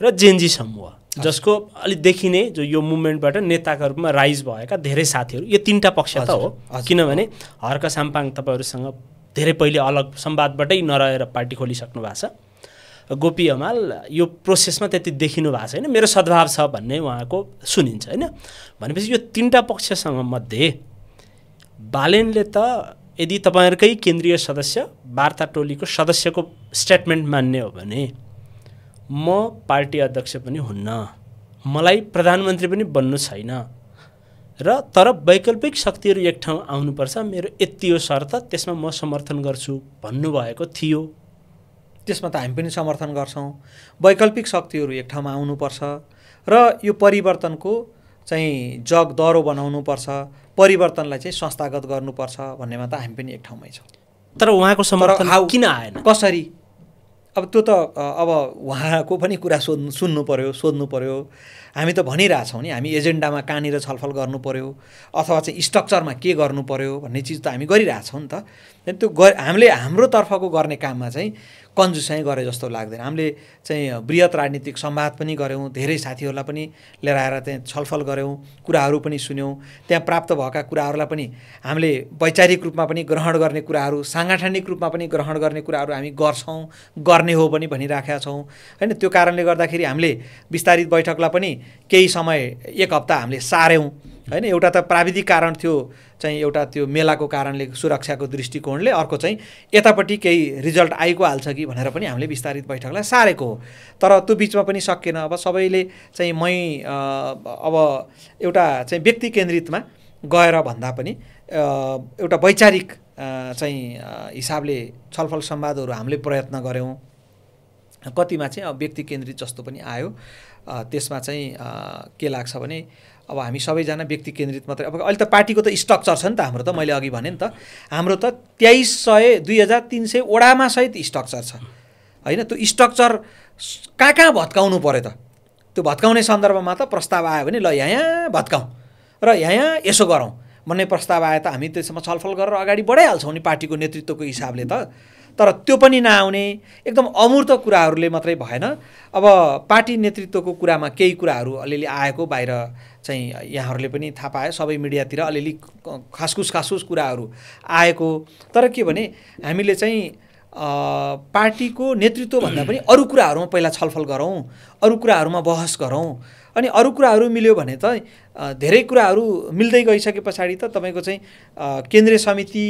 र जेन्जी समूह, जसको अलिक देखिने जो यो मुभमेन्टबाट नेताका रूपमा राइज भएका धेरै साथीहरू, यो 3टा पक्ष त हो। किनभने हर्क साम्पाङ तपाईँहरूसँग धेरै पहिले अलग संवादबाटै नरहेर पार्टी खोलिसक्नु भएको छ। गोपी हमाल यो प्रोसेसमा त्यति देखिनु भएको छैन, मेरो सद्भाव छ भन्ने उहाँको सुनिन्छ होइन। भनेपछि यो 3टा पक्षसँग मध्ये बालेनले त यदि तपाईँहरूकै केन्द्रीय सदस्य वार्ता टोलीको सदस्यको स्टेटमेन्ट मान्ने हो भने म पार्टी अध्यक्ष पनि हुन्न, मलाई प्रधानमन्त्री पनि बन्नु छैन र तर वैकल्पिक शक्तिहरू एक ठाउँ आउनुपर्छ, मेरो यति हो शर्त, त्यसमा म समर्थन गर्छु भन्नुभएको थियो। त्यसमा त हामी पनि समर्थन गर्छौँ। वैकल्पिक शक्तिहरू एक ठाउँमा आउनुपर्छ र यो परिवर्तनको चाहिँ जग दह्रो बनाउनुपर्छ, परिवर्तनलाई चाहिँ संस्थागत गर्नुपर्छ भन्नेमा त हामी पनि एक ठाउँमै छौँ। तर उहाँको समर्थन किन आएन? कसरी? अब त्यो त अब उहाँको पनि कुरा सुन्नु पर्यो, सोध्नु पर्यो। हामी त भनिरहेछौँ नि, हामी एजेन्डामा कहाँनिर छलफल गर्नु पर्यो अथवा चाहिँ स्ट्रक्चरमा के गर्नु पर्यो भन्ने चिज त हामी गरिरहेछौँ नि त। त्यो हामीले हाम्रो तर्फको गर्ने काममा चाहिँ कन्जुसाइ गरे जस्तो लाग्दैन। हामीले चाहिँ बृहत राजनीतिक संवाद पनि गऱ्यौँ, धेरै साथीहरूलाई पनि लिएर आएर त्यहाँ छलफल गऱ्यौँ, कुराहरू पनि सुन्यौँ। त्यहाँ प्राप्त भएका कुराहरूलाई पनि हामीले वैचारिक रूपमा पनि ग्रहण गर्ने कुराहरू, साङ्गठनिक रूपमा पनि ग्रहण गर्ने कुराहरू हामी गर्छौँ, गर्ने हो पनि भनिराखेका छौँ होइन। त्यो कारणले गर्दाखेरि हामीले विस्तारित बैठकलाई पनि केही समय, 1 हप्ता हामीले सार्यौँ होइन। एउटा त प्राविधिक कारण थियो, चाहिँ एउटा त्यो मेलाको कारणले, सुरक्षाको दृष्टिकोणले, अर्को चाहिँ यतापट्टि केही रिजल्ट आइको हाल्छ कि भनेर पनि हामीले विस्तारित बैठकलाई सारेको हो। तर त्यो बिचमा पनि सकेन। अब सबैले चाहिँ अब एउटा चाहिँ व्यक्ति केन्द्रितमा गएर भन्दा पनि एउटा वैचारिक चाहिँ हिसाबले छलफल संवादहरू हामीले प्रयत्न गऱ्यौँ। कतिमा चाहिँ अब व्यक्ति केन्द्रित जस्तो पनि आयो। त्यसमा चाहिँ के लाग्छ भने अब हामी सबैजना व्यक्ति केन्द्रित मात्रै, अब अहिले त पार्टीको त स्ट्रक्चर छ नि त हाम्रो, त मैले अघि भने नि त हाम्रो त 2300-2300 वडामा सहित स्ट्रक्चर छ होइन। त्यो स्ट्रक्चर कहाँ भत्काउनु पर्यो त? त्यो भत्काउने सन्दर्भमा त प्रस्ताव आयो भने ल यहाँ भत्काउँ र यहाँ यसो गरौँ भन्ने प्रस्ताव आए त हामी त्यसमा छलफल गरेर अगाडि बढाइहाल्छौँ नि पार्टीको नेतृत्वको हिसाबले त। तर त्यो पनि नआउने एकदम अमूर्त कुराहरूले मात्रै भएन। अब पार्टी नेतृत्वको कुरामा केही कुराहरू अलिअलि आएको बाहिर चाहिँ यहाँहरूले पनि थाहा पाए, सबै मिडियातिर अलिअलि खासखुस कुराहरू आएको। तर के भने हामीले चाहिँ पार्टीको नेतृत्वभन्दा पनि अरू कुराहरूमा पहिला छलफल गरौँ, अरू कुराहरूमा बहस गरौँ। अनि अरू कुराहरू मिल्यो भने त धेरै कुराहरू मिल्दै गइसके पछाडि त तपाईँको चाहिँ केन्द्रीय समिति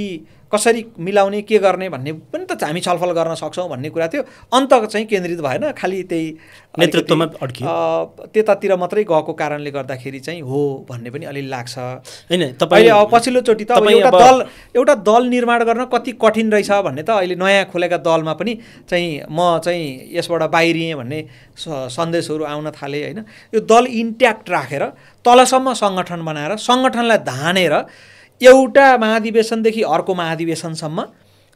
कसरी मिलाउने, के गर्ने भन्ने पनि त हामी छलफल गर्न सक्छौँ भन्ने कुरा थियो। अन्त चाहिँ केन्द्रित भएन, खालि त्यही नेतृत्वमा अड्कियो, त्यतातिर मात्रै गएको कारणले गर्दाखेरि चाहिँ हो भन्ने पनि अलिअलि लाग्छ होइन। अहिले अब पछिल्लोचोटि त एउटा दल निर्माण गर्न कति कठिन रहेछ भन्ने त अहिले नयाँ खोलेका दलमा पनि चाहिँ म चाहिँ यसबाट बाहिरिएँ भन्ने सन्देशहरू आउन थाले होइन। यो दल इन्ट्याक्ट राखेर तलसम्म सङ्गठन बनाएर सङ्गठनलाई धानेर एउटा महाधिवेशनदेखि अर्को महाधिवेशनसम्म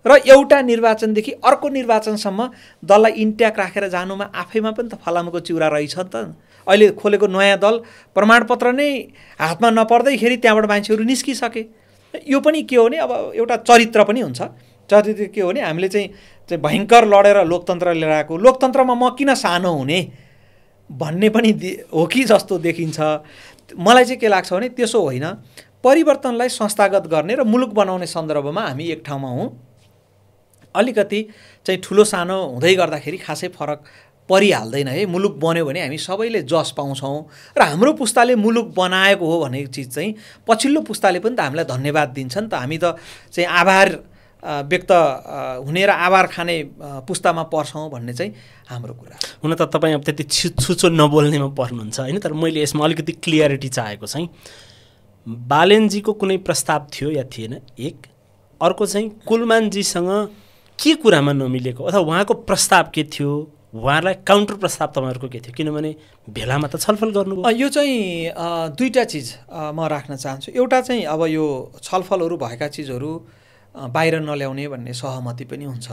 र एउटा निर्वाचनदेखि अर्को निर्वाचनसम्म दललाई इन्ट्याक्ट राखेर जानुमा आफैमा पनि त फलामको चिउरा रहेछ नि त। अहिले खोलेको नयाँ दल प्रमाणपत्र नै हातमा नपर्दैखेरि त्यहाँबाट मान्छेहरू निस्किसके। यो पनि के हो भने अब एउटा चरित्र पनि हुन्छ। चरित्र के हो भने हामीले चाहिँ भयङ्कर लडेर लोकतन्त्र लिएर आएको, लोकतन्त्रमा म किन सानो हुने भन्ने पनि हो कि जस्तो देखिन्छ। मलाई चाहिँ के लाग्छ भने त्यसो होइन। परिवर्तनलाई संस्थागत गर्ने र मुलुक बनाउने सन्दर्भमा हामी एक ठाउँमा हौँ। अलिकति चाहिँ ठुलो सानो हुँदै गर्दाखेरि खासै फरक परिहाल्दैन है। मुलुक बन्यो भने हामी सबैले जस पाउँछौँ र हाम्रो पुस्ताले मुलुक बनाएको हो भन्ने चिज चाहिँ पछिल्लो पुस्ताले पनि त हामीलाई धन्यवाद दिन्छ नि त। हामी त चाहिँ आभार व्यक्त हुने र आभार खाने पुस्तामा पर्छौँ भन्ने चाहिँ हाम्रो कुरा। हुन त तपाईँ अब त्यति छुचो नबोल्नेमा पर्नुहुन्छ होइन। तर मैले यसमा अलिकति क्लियरिटी चाहेको चाहिँ बालेनजीको कुनै प्रस्ताव थियो या थिएन, एक। अर्को चाहिँ कुलमानजीसँग के कुरामा नमिलेको अथवा उहाँको प्रस्ताव के थियो, उहाँलाई काउन्टर प्रस्ताव तपाईँहरूको के थियो? किनभने भेलामा त छलफल गर्नुभयो। यो चाहिँ दुईवटा चिज म राख्न चाहन्छु। एउटा चाहिँ अब यो छलफलहरू भएका चिजहरू बाहिर नल्याउने भन्ने सहमति पनि हुन्छ,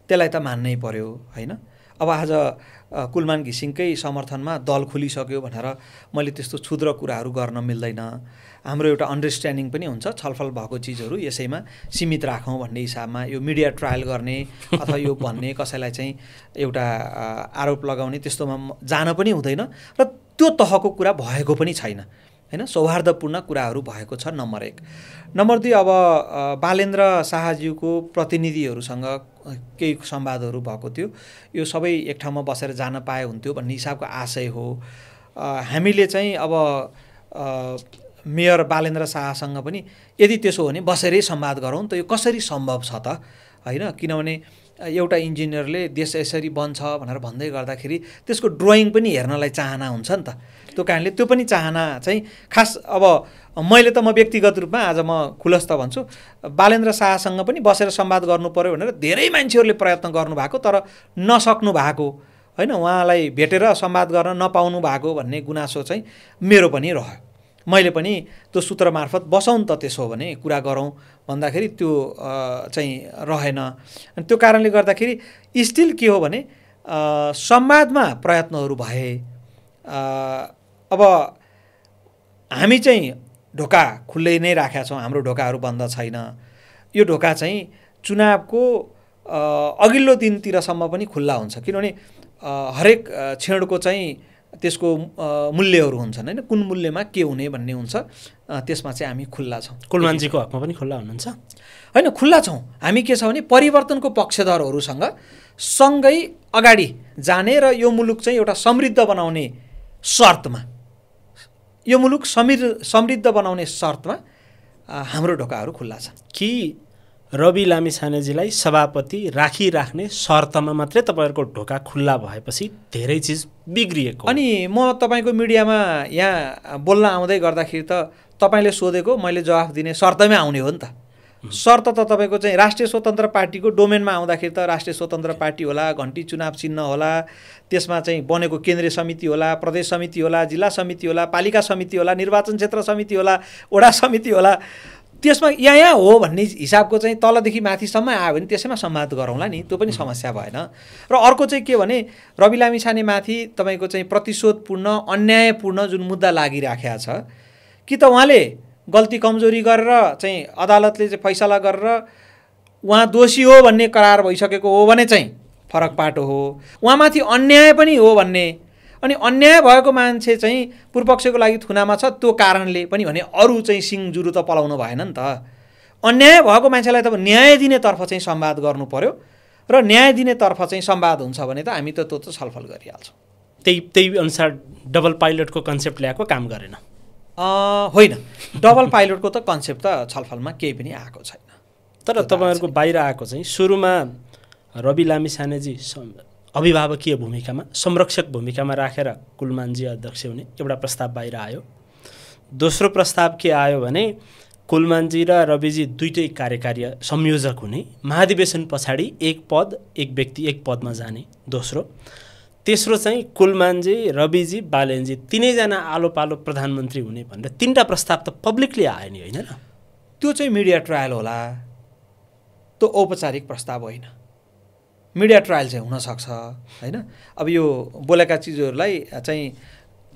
त्यसलाई त मान्नै पर्यो होइन। अब आज कुलमान घिसिङकै समर्थनमा दल खुलिसक्यो भनेर मैले त्यस्तो क्षुद्र कुराहरू गर्न मिल्दैन। हाम्रो एउटा अन्डरस्ट्यान्डिङ पनि हुन्छ, छलफल भएको चिजहरू यसैमा सीमित राखौँ भन्ने हिसाबमा। यो मिडिया ट्रायल गर्ने अथवा यो भन्ने कसैलाई चाहिँ एउटा आरोप लगाउने त्यस्तोमा जान पनि हुँदैन र त्यो तहको कुरा भएको पनि छैन होइन। सौहार्दपूर्ण कुराहरू भएको छ, नम्बर 1। नम्बर 2, अब बालेन्द्र शाहज्यूको प्रतिनिधिहरूसँग केही संवादहरू भएको थियो। यो सबै एक ठाउँमा बसेर जान पाए हुन्थ्यो भन्ने हिसाबको आशय हो। हामीले चाहिँ अब मेयर बालेन्द्र शाहसँग पनि यदि त्यसो हो भने बसेरै संवाद गरौँ त यो कसरी सम्भव छ त होइन। किनभने एउटा इन्जिनियरले देश यसरी बन्छ भनेर भन्दै गर्दाखेरि त्यसको ड्रइङ पनि हेर्नलाई चाहना हुन्छ नि त। त्यो कारणले त्यो पनि चाहना चाहिँ खास अब मैले त म व्यक्तिगत रूपमा आज म खुलस्त भन्छु, बालेन्द्र शाहसँग पनि बसेर संवाद गर्नु पर्यो भनेर धेरै मान्छेहरूले प्रयत्न गर्नुभएको तर नसक्नु भएको होइन। उहाँलाई भेटेर संवाद गर्न नपाउनु भएको भन्ने गुनासो चाहिँ मेरो पनि रह्यो। मैले पनि त्यो सूत्र मार्फत बसौँ त त्यसो हो भने कुरा गरौँ भन्दाखेरि त्यो चाहिँ रहेन। अनि त्यो कारणले गर्दाखेरि स्टिल के हो भने संवादमा प्रयत्नहरू भए। अब हामी चाहिँ ढोका खुल्लै नै राखेका छौँ, हाम्रो ढोकाहरू बन्द छैन। यो ढोका चाहिँ चुनावको अघिल्लो दिनतिरसम्म पनि खुल्ला हुन्छ, किनभने हरेक क्षणको चाहिँ त्यसको मूल्यहरू हुन्छन् होइन। कुन मूल्यमा के हुने भन्ने हुन्छ, त्यसमा चाहिँ हामी खुल्ला छौँ। कुलमानजीको हकमा पनि खुल्ला हुनुहुन्छ होइन? खुल्ला छौँ हामी। के छ भने परिवर्तनको पक्षधरहरूसँग सँगै अगाडि जाने र यो मुलुक चाहिँ एउटा समृद्ध बनाउने शर्तमा, यो मुलुक समृद्ध बनाउने शर्तमा हाम्रो ढोकाहरू खुल्ला छन्। कि रवि लामिछानेजीलाई सभापति राखिराख्ने शर्तमा मात्रै तपाईँहरूको ढोका खुल्ला भएपछि धेरै चिज बिग्रिएको? अनि म तपाईँको मिडियामा यहाँ बोल्न आउँदै गर्दाखेरि त तपाईँले सोधेको मैले जवाफ दिने शर्तमै आउने हो नि त। शर्त त तपाईँको चाहिँ राष्ट्रिय स्वतन्त्र पार्टीको डोमेनमा आउँदाखेरि त राष्ट्रिय स्वतन्त्र पार्टी होला, घन्टी चुनाव चिन्ह होला, त्यसमा चाहिँ बनेको केन्द्रीय समिति होला, प्रदेश समिति होला, जिल्ला समिति होला, पालिका समिति होला, निर्वाचन क्षेत्र समिति होला, वडा समिति होला। त्यसमा यहाँ हो भन्ने हिसाबको चाहिँ तलदेखि माथिसम्म आयो भने त्यसैमा संवाद गरौँला नि, त्यो पनि समस्या भएन। र अर्को चाहिँ के भने रवि लामिछानेमाथि तपाईँको चाहिँ प्रतिशोधपूर्ण अन्यायपूर्ण जुन मुद्दा लागिराखेको छ, कि त उहाँले गल्ती कमजोरी गरेर चाहिँ अदालतले चाहिँ फैसला गरेर उहाँ दोषी हो भन्ने करार भइसकेको हो भने चाहिँ फरक पाटो हो, उहाँमाथि अन्याय पनि हो भन्ने, अनि अन्याय भएको मान्छे चाहिँ पूर्वपक्षको लागि थुनामा छ त्यो कारणले पनि भने अरू चाहिँ सिङ जुरु त पलाउनु भएन नि त। अन्याय भएको मान्छेलाई त न्याय दिनेतर्फ चाहिँ संवाद गर्नु पर्यो र न्याय दिनेतर्फ चाहिँ संवाद हुन्छ भने त हामी त त्यो त छलफल गरिहाल्छौँ। त्यही अनुसार डबल पाइलटको कन्सेप्ट ल्याएको काम गरेन? होइन, डबल पाइलटको त कन्सेप्ट त छलफलमा केही पनि आएको छैन। तर तपाईँहरूको बाहिर आएको चाहिँ सुरुमा रवि लामिछानेजी अभिभावकीय भूमिकामा, संरक्षक भूमिकामा राखेर कुलमानजी अध्यक्ष हुने एउटा प्रस्ताव बाहिर आयो। दोस्रो प्रस्ताव के आयो भने कुलमानजी र रविजी दुईटै कार्यकारी संयोजक हुने, महाधिवेशन पछाडि एक पद एक व्यक्ति एक पदमा जाने दोस्रो। तेस्रो चाहिँ कुलमानजी, रविजी, बालेनजी तिनैजना आलो पालो प्रधानमन्त्री हुने भनेर तीनटा प्रस्ताव त पब्लिकली आयो नि, होइन र? त्यो चाहिँ मिडिया ट्रायल होला, त्यो औपचारिक प्रस्ताव होइन। मिडिया ट्रायल चाहिँ हुनसक्छ होइन। अब यो बोलेका चिजहरूलाई चाहिँ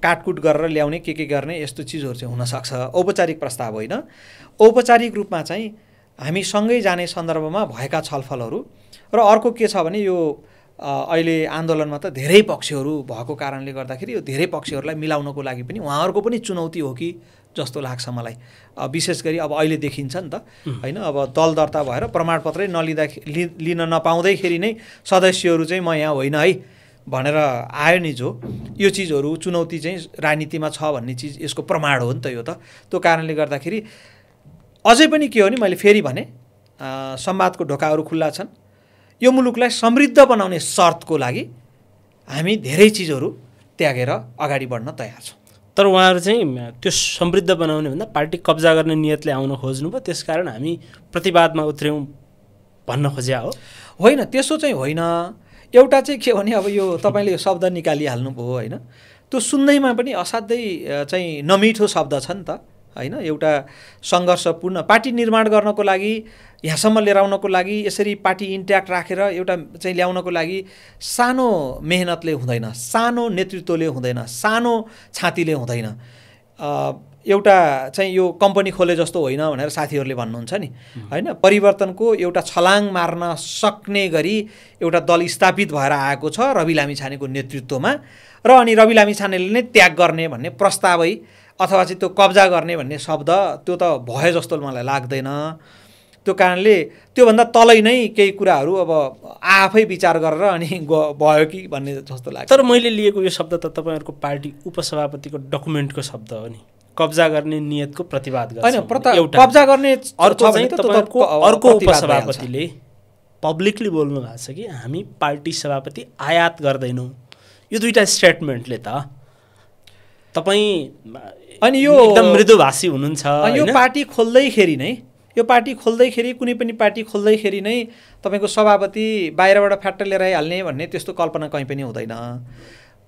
काटकुट गरेर ल्याउने के गर्ने यस्तो चिजहरू चाहिँ हुनसक्छ, औपचारिक प्रस्ताव होइन। औपचारिक रूपमा चाहिँ हामी सँगै जाने सन्दर्भमा भएका छलफलहरू। र अर्को के छ भने यो अहिले आन्दोलनमा त धेरै पक्षहरू भएको कारणले गर्दाखेरि यो धेरै पक्षहरूलाई मिलाउनको लागि पनि उहाँहरूको पनि चुनौती हो कि जस्तो लाग्छ मलाई। विशेष गरी अब अहिले देखिन्छ नि त होइन, अब दल दर्ता भएर प्रमाणपत्रै लिन नपाउँदैखेरि नै सदस्यहरू चाहिँ म यहाँ होइन है भनेर आयो नि, जो यो चिजहरू चुनौती चाहिँ राजनीतिमा छ भन्ने चिज यसको प्रमाण हो नि त यो त। त्यो कारणले गर्दाखेरि अझै पनि के हो नि, मैले फेरि भने संवादको ढोकाहरू खुल्ला छन्। यो मुलुकलाई समृद्ध बनाउने शर्तको लागि हामी धेरै चिजहरू त्यागेर अगाडि बढ्न तयार छौँ। तर उहाँहरू चाहिँ त्यो समृद्ध बनाउने भन्दा पार्टी कब्जा गर्ने नियतले आउन खोज्नुभयो, त्यसकारण हामी प्रतिवादमा उत्र्यौँ भन्न खोज्या हो? होइन, त्यसो चाहिँ होइन। एउटा चाहिँ के भने अब यो तपाईँले यो शब्द निकालिहाल्नुभयो होइन, त्यो सुन्दैमा पनि असाध्यै चाहिँ नमिठो शब्द छ नि त होइन। एउटा सङ्घर्षपूर्ण पार्टी निर्माण गर्नको लागि, यहाँसम्म लिएर आउनको लागि, यसरी पार्टी इन्ट्याक्ट राखेर एउटा चाहिँ ल्याउनको लागि सानो मेहनतले हुँदैन, सानो नेतृत्वले हुँदैन, सानो छातीले हुँदैन। एउटा चाहिँ यो कम्पनी खोले जस्तो होइन भनेर साथीहरूले भन्नुहुन्छ नि होइन। परिवर्तनको एउटा छलाङ मार्न सक्ने गरी एउटा दल स्थापित भएर आएको छ रवि लामिछानेको नेतृत्वमा, र अनि रवि लामिछानेले नै त्याग गर्ने भन्ने प्रस्तावै अथवा चाहिँ त्यो कब्जा गर्ने भन्ने शब्द त्यो त भए जस्तो मलाई लाग्दैन। त्यो कारणले त्योभन्दा तलै नै केही कुराहरू अब आफै विचार गरेर अनि भयो कि भन्ने जस्तो लाग्छ। तर मैले लिएको यो शब्द त तपाईँहरूको पार्टी उपसभापतिको डकुमेन्टको शब्द हो नि, कब्जा गर्ने नियतको प्रतिवाद गर्छ होइन। कब्जा गर्ने अर्को चाहिँ तपाईँको अर्को उपसभापतिले पब्लिकली बोल्नु भएको छ कि हामी पार्टी सभापति आयात गर्दैनौँ। यो दुईटा स्टेटमेन्टले त तपाईँ अनि यो एकदम मृदुभाषी हुनुहुन्छ। यो पार्टी खोल्दैखेरि नै, यो पार्टी खोल्दैखेरि, कुनै पनि पार्टी खोल्दैखेरि नै तपाईँको सभापति बाहिरबाट फ्याट्ट लिएर आइहाल्ने भन्ने त्यस्तो कल्पना कहीँ पनि हुँदैन।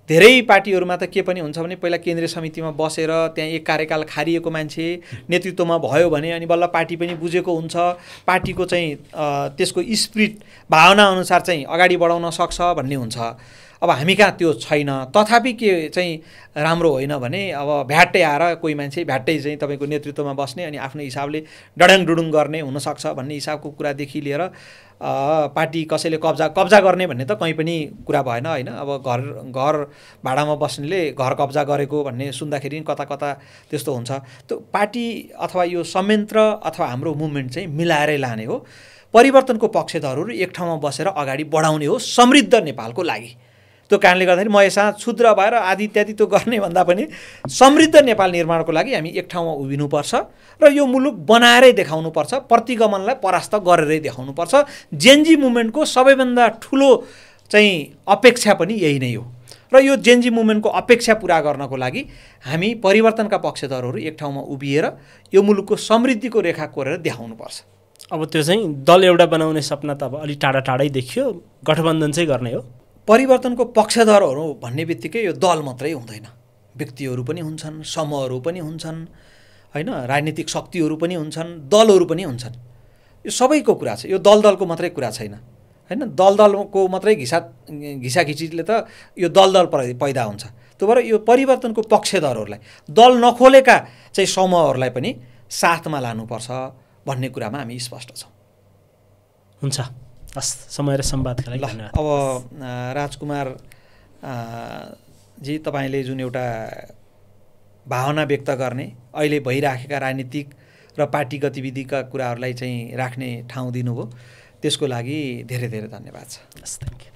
धेरै पार्टीहरूमा त के पनि हुन्छ भने पहिला केन्द्रीय समितिमा बसेर त्यहाँ एक कार्यकाल खारिएको मान्छे नेतृत्वमा भयो भने अनि बल्ल पार्टी पनि बुझेको हुन्छ, पार्टीको चाहिँ त्यसको स्पिरिट भावना अनुसार चाहिँ अगाडि बढाउन सक्छ भन्ने हुन्छ। अब हामी कहाँ त्यो छैन। तथापि के चाहिँ राम्रो होइन भने अब भ्याट्टै आएर कोही मान्छे भ्याट्टै चाहिँ तपाईँको नेतृत्वमा बस्ने अनि आफ्नो हिसाबले डडाङडुडुङ गर्ने हुनसक्छ भन्ने हिसाबको कुरादेखि लिएर पार्टी कसैले कब्जा गर्ने भन्ने त कहीँ पनि कुरा भएन होइन। अब घर भाडामा बस्नेले घर कब्जा गरेको भन्ने सुन्दाखेरि कता कता त्यस्तो हुन्छ। त्यो पार्टी अथवा यो संयन्त्र अथवा हाम्रो मुभमेन्ट चाहिँ मिलाएरै लाने हो। परिवर्तनको पक्षधरहरू एक ठाउँमा बसेर अगाडि बढाउने हो समृद्ध नेपालको लागि। त्यो कारणले गर्दाखेरि म यसमा क्षुद्र भएर आदि इत्यादि त्यो गर्ने भन्दा पनि समृद्ध नेपाल निर्माणको लागि हामी एक ठाउँमा उभिनुपर्छ र यो मुलुक बनाएरै देखाउनुपर्छ, प्रतिगमनलाई परास्त गरेरै देखाउनुपर्छ। जेनजी मुभमेन्टको सबैभन्दा ठुलो चाहिँ अपेक्षा पनि यही नै हो र यो जेनजी मुभमेन्टको अपेक्षा पुरा गर्नको लागि हामी परिवर्तनका पक्षधरहरू एक ठाउँमा उभिएर यो मुलुकको समृद्धिको रेखा कोरेर देखाउनुपर्छ। अब त्यो चाहिँ दल एउटा बनाउने सपना त अब अलि टाढा टाढै देखियो, गठबन्धन चाहिँ गर्ने हो। परिवर्तनको पक्षधरहरू भन्ने बित्तिकै यो दल मात्रै हुँदैन, व्यक्तिहरू पनि हुन्छन्, समूहहरू पनि हुन्छन् होइन, राजनीतिक शक्तिहरू पनि हुन्छन्, दलहरू पनि हुन्छन्। यो सबैको कुरा छ, यो दलको मात्रै कुरा छैन होइन। दलको मात्रै घिसाघिचीले त यो दल पैदा हुन्छ। त्यो भएर यो परिवर्तनको पक्षधरहरूलाई, दल नखोलेका चाहिँ समूहहरूलाई पनि साथमा लानुपर्छ भन्ने कुरामा हामी स्पष्ट छौँ। हुन्छ, हस्, समय र संवादका लागि धन्यवाद। अब राजकुमार जी, तपाईँले जुन एउटा भावना व्यक्त गर्ने, अहिले भइराखेका राजनीतिक र पार्टी गतिविधिका कुराहरूलाई चाहिँ राख्ने ठाउँ दिनुभयो, त्यसको लागि धेरै धेरै धन्यवाद छ। हस्, थ्याङ्क यू।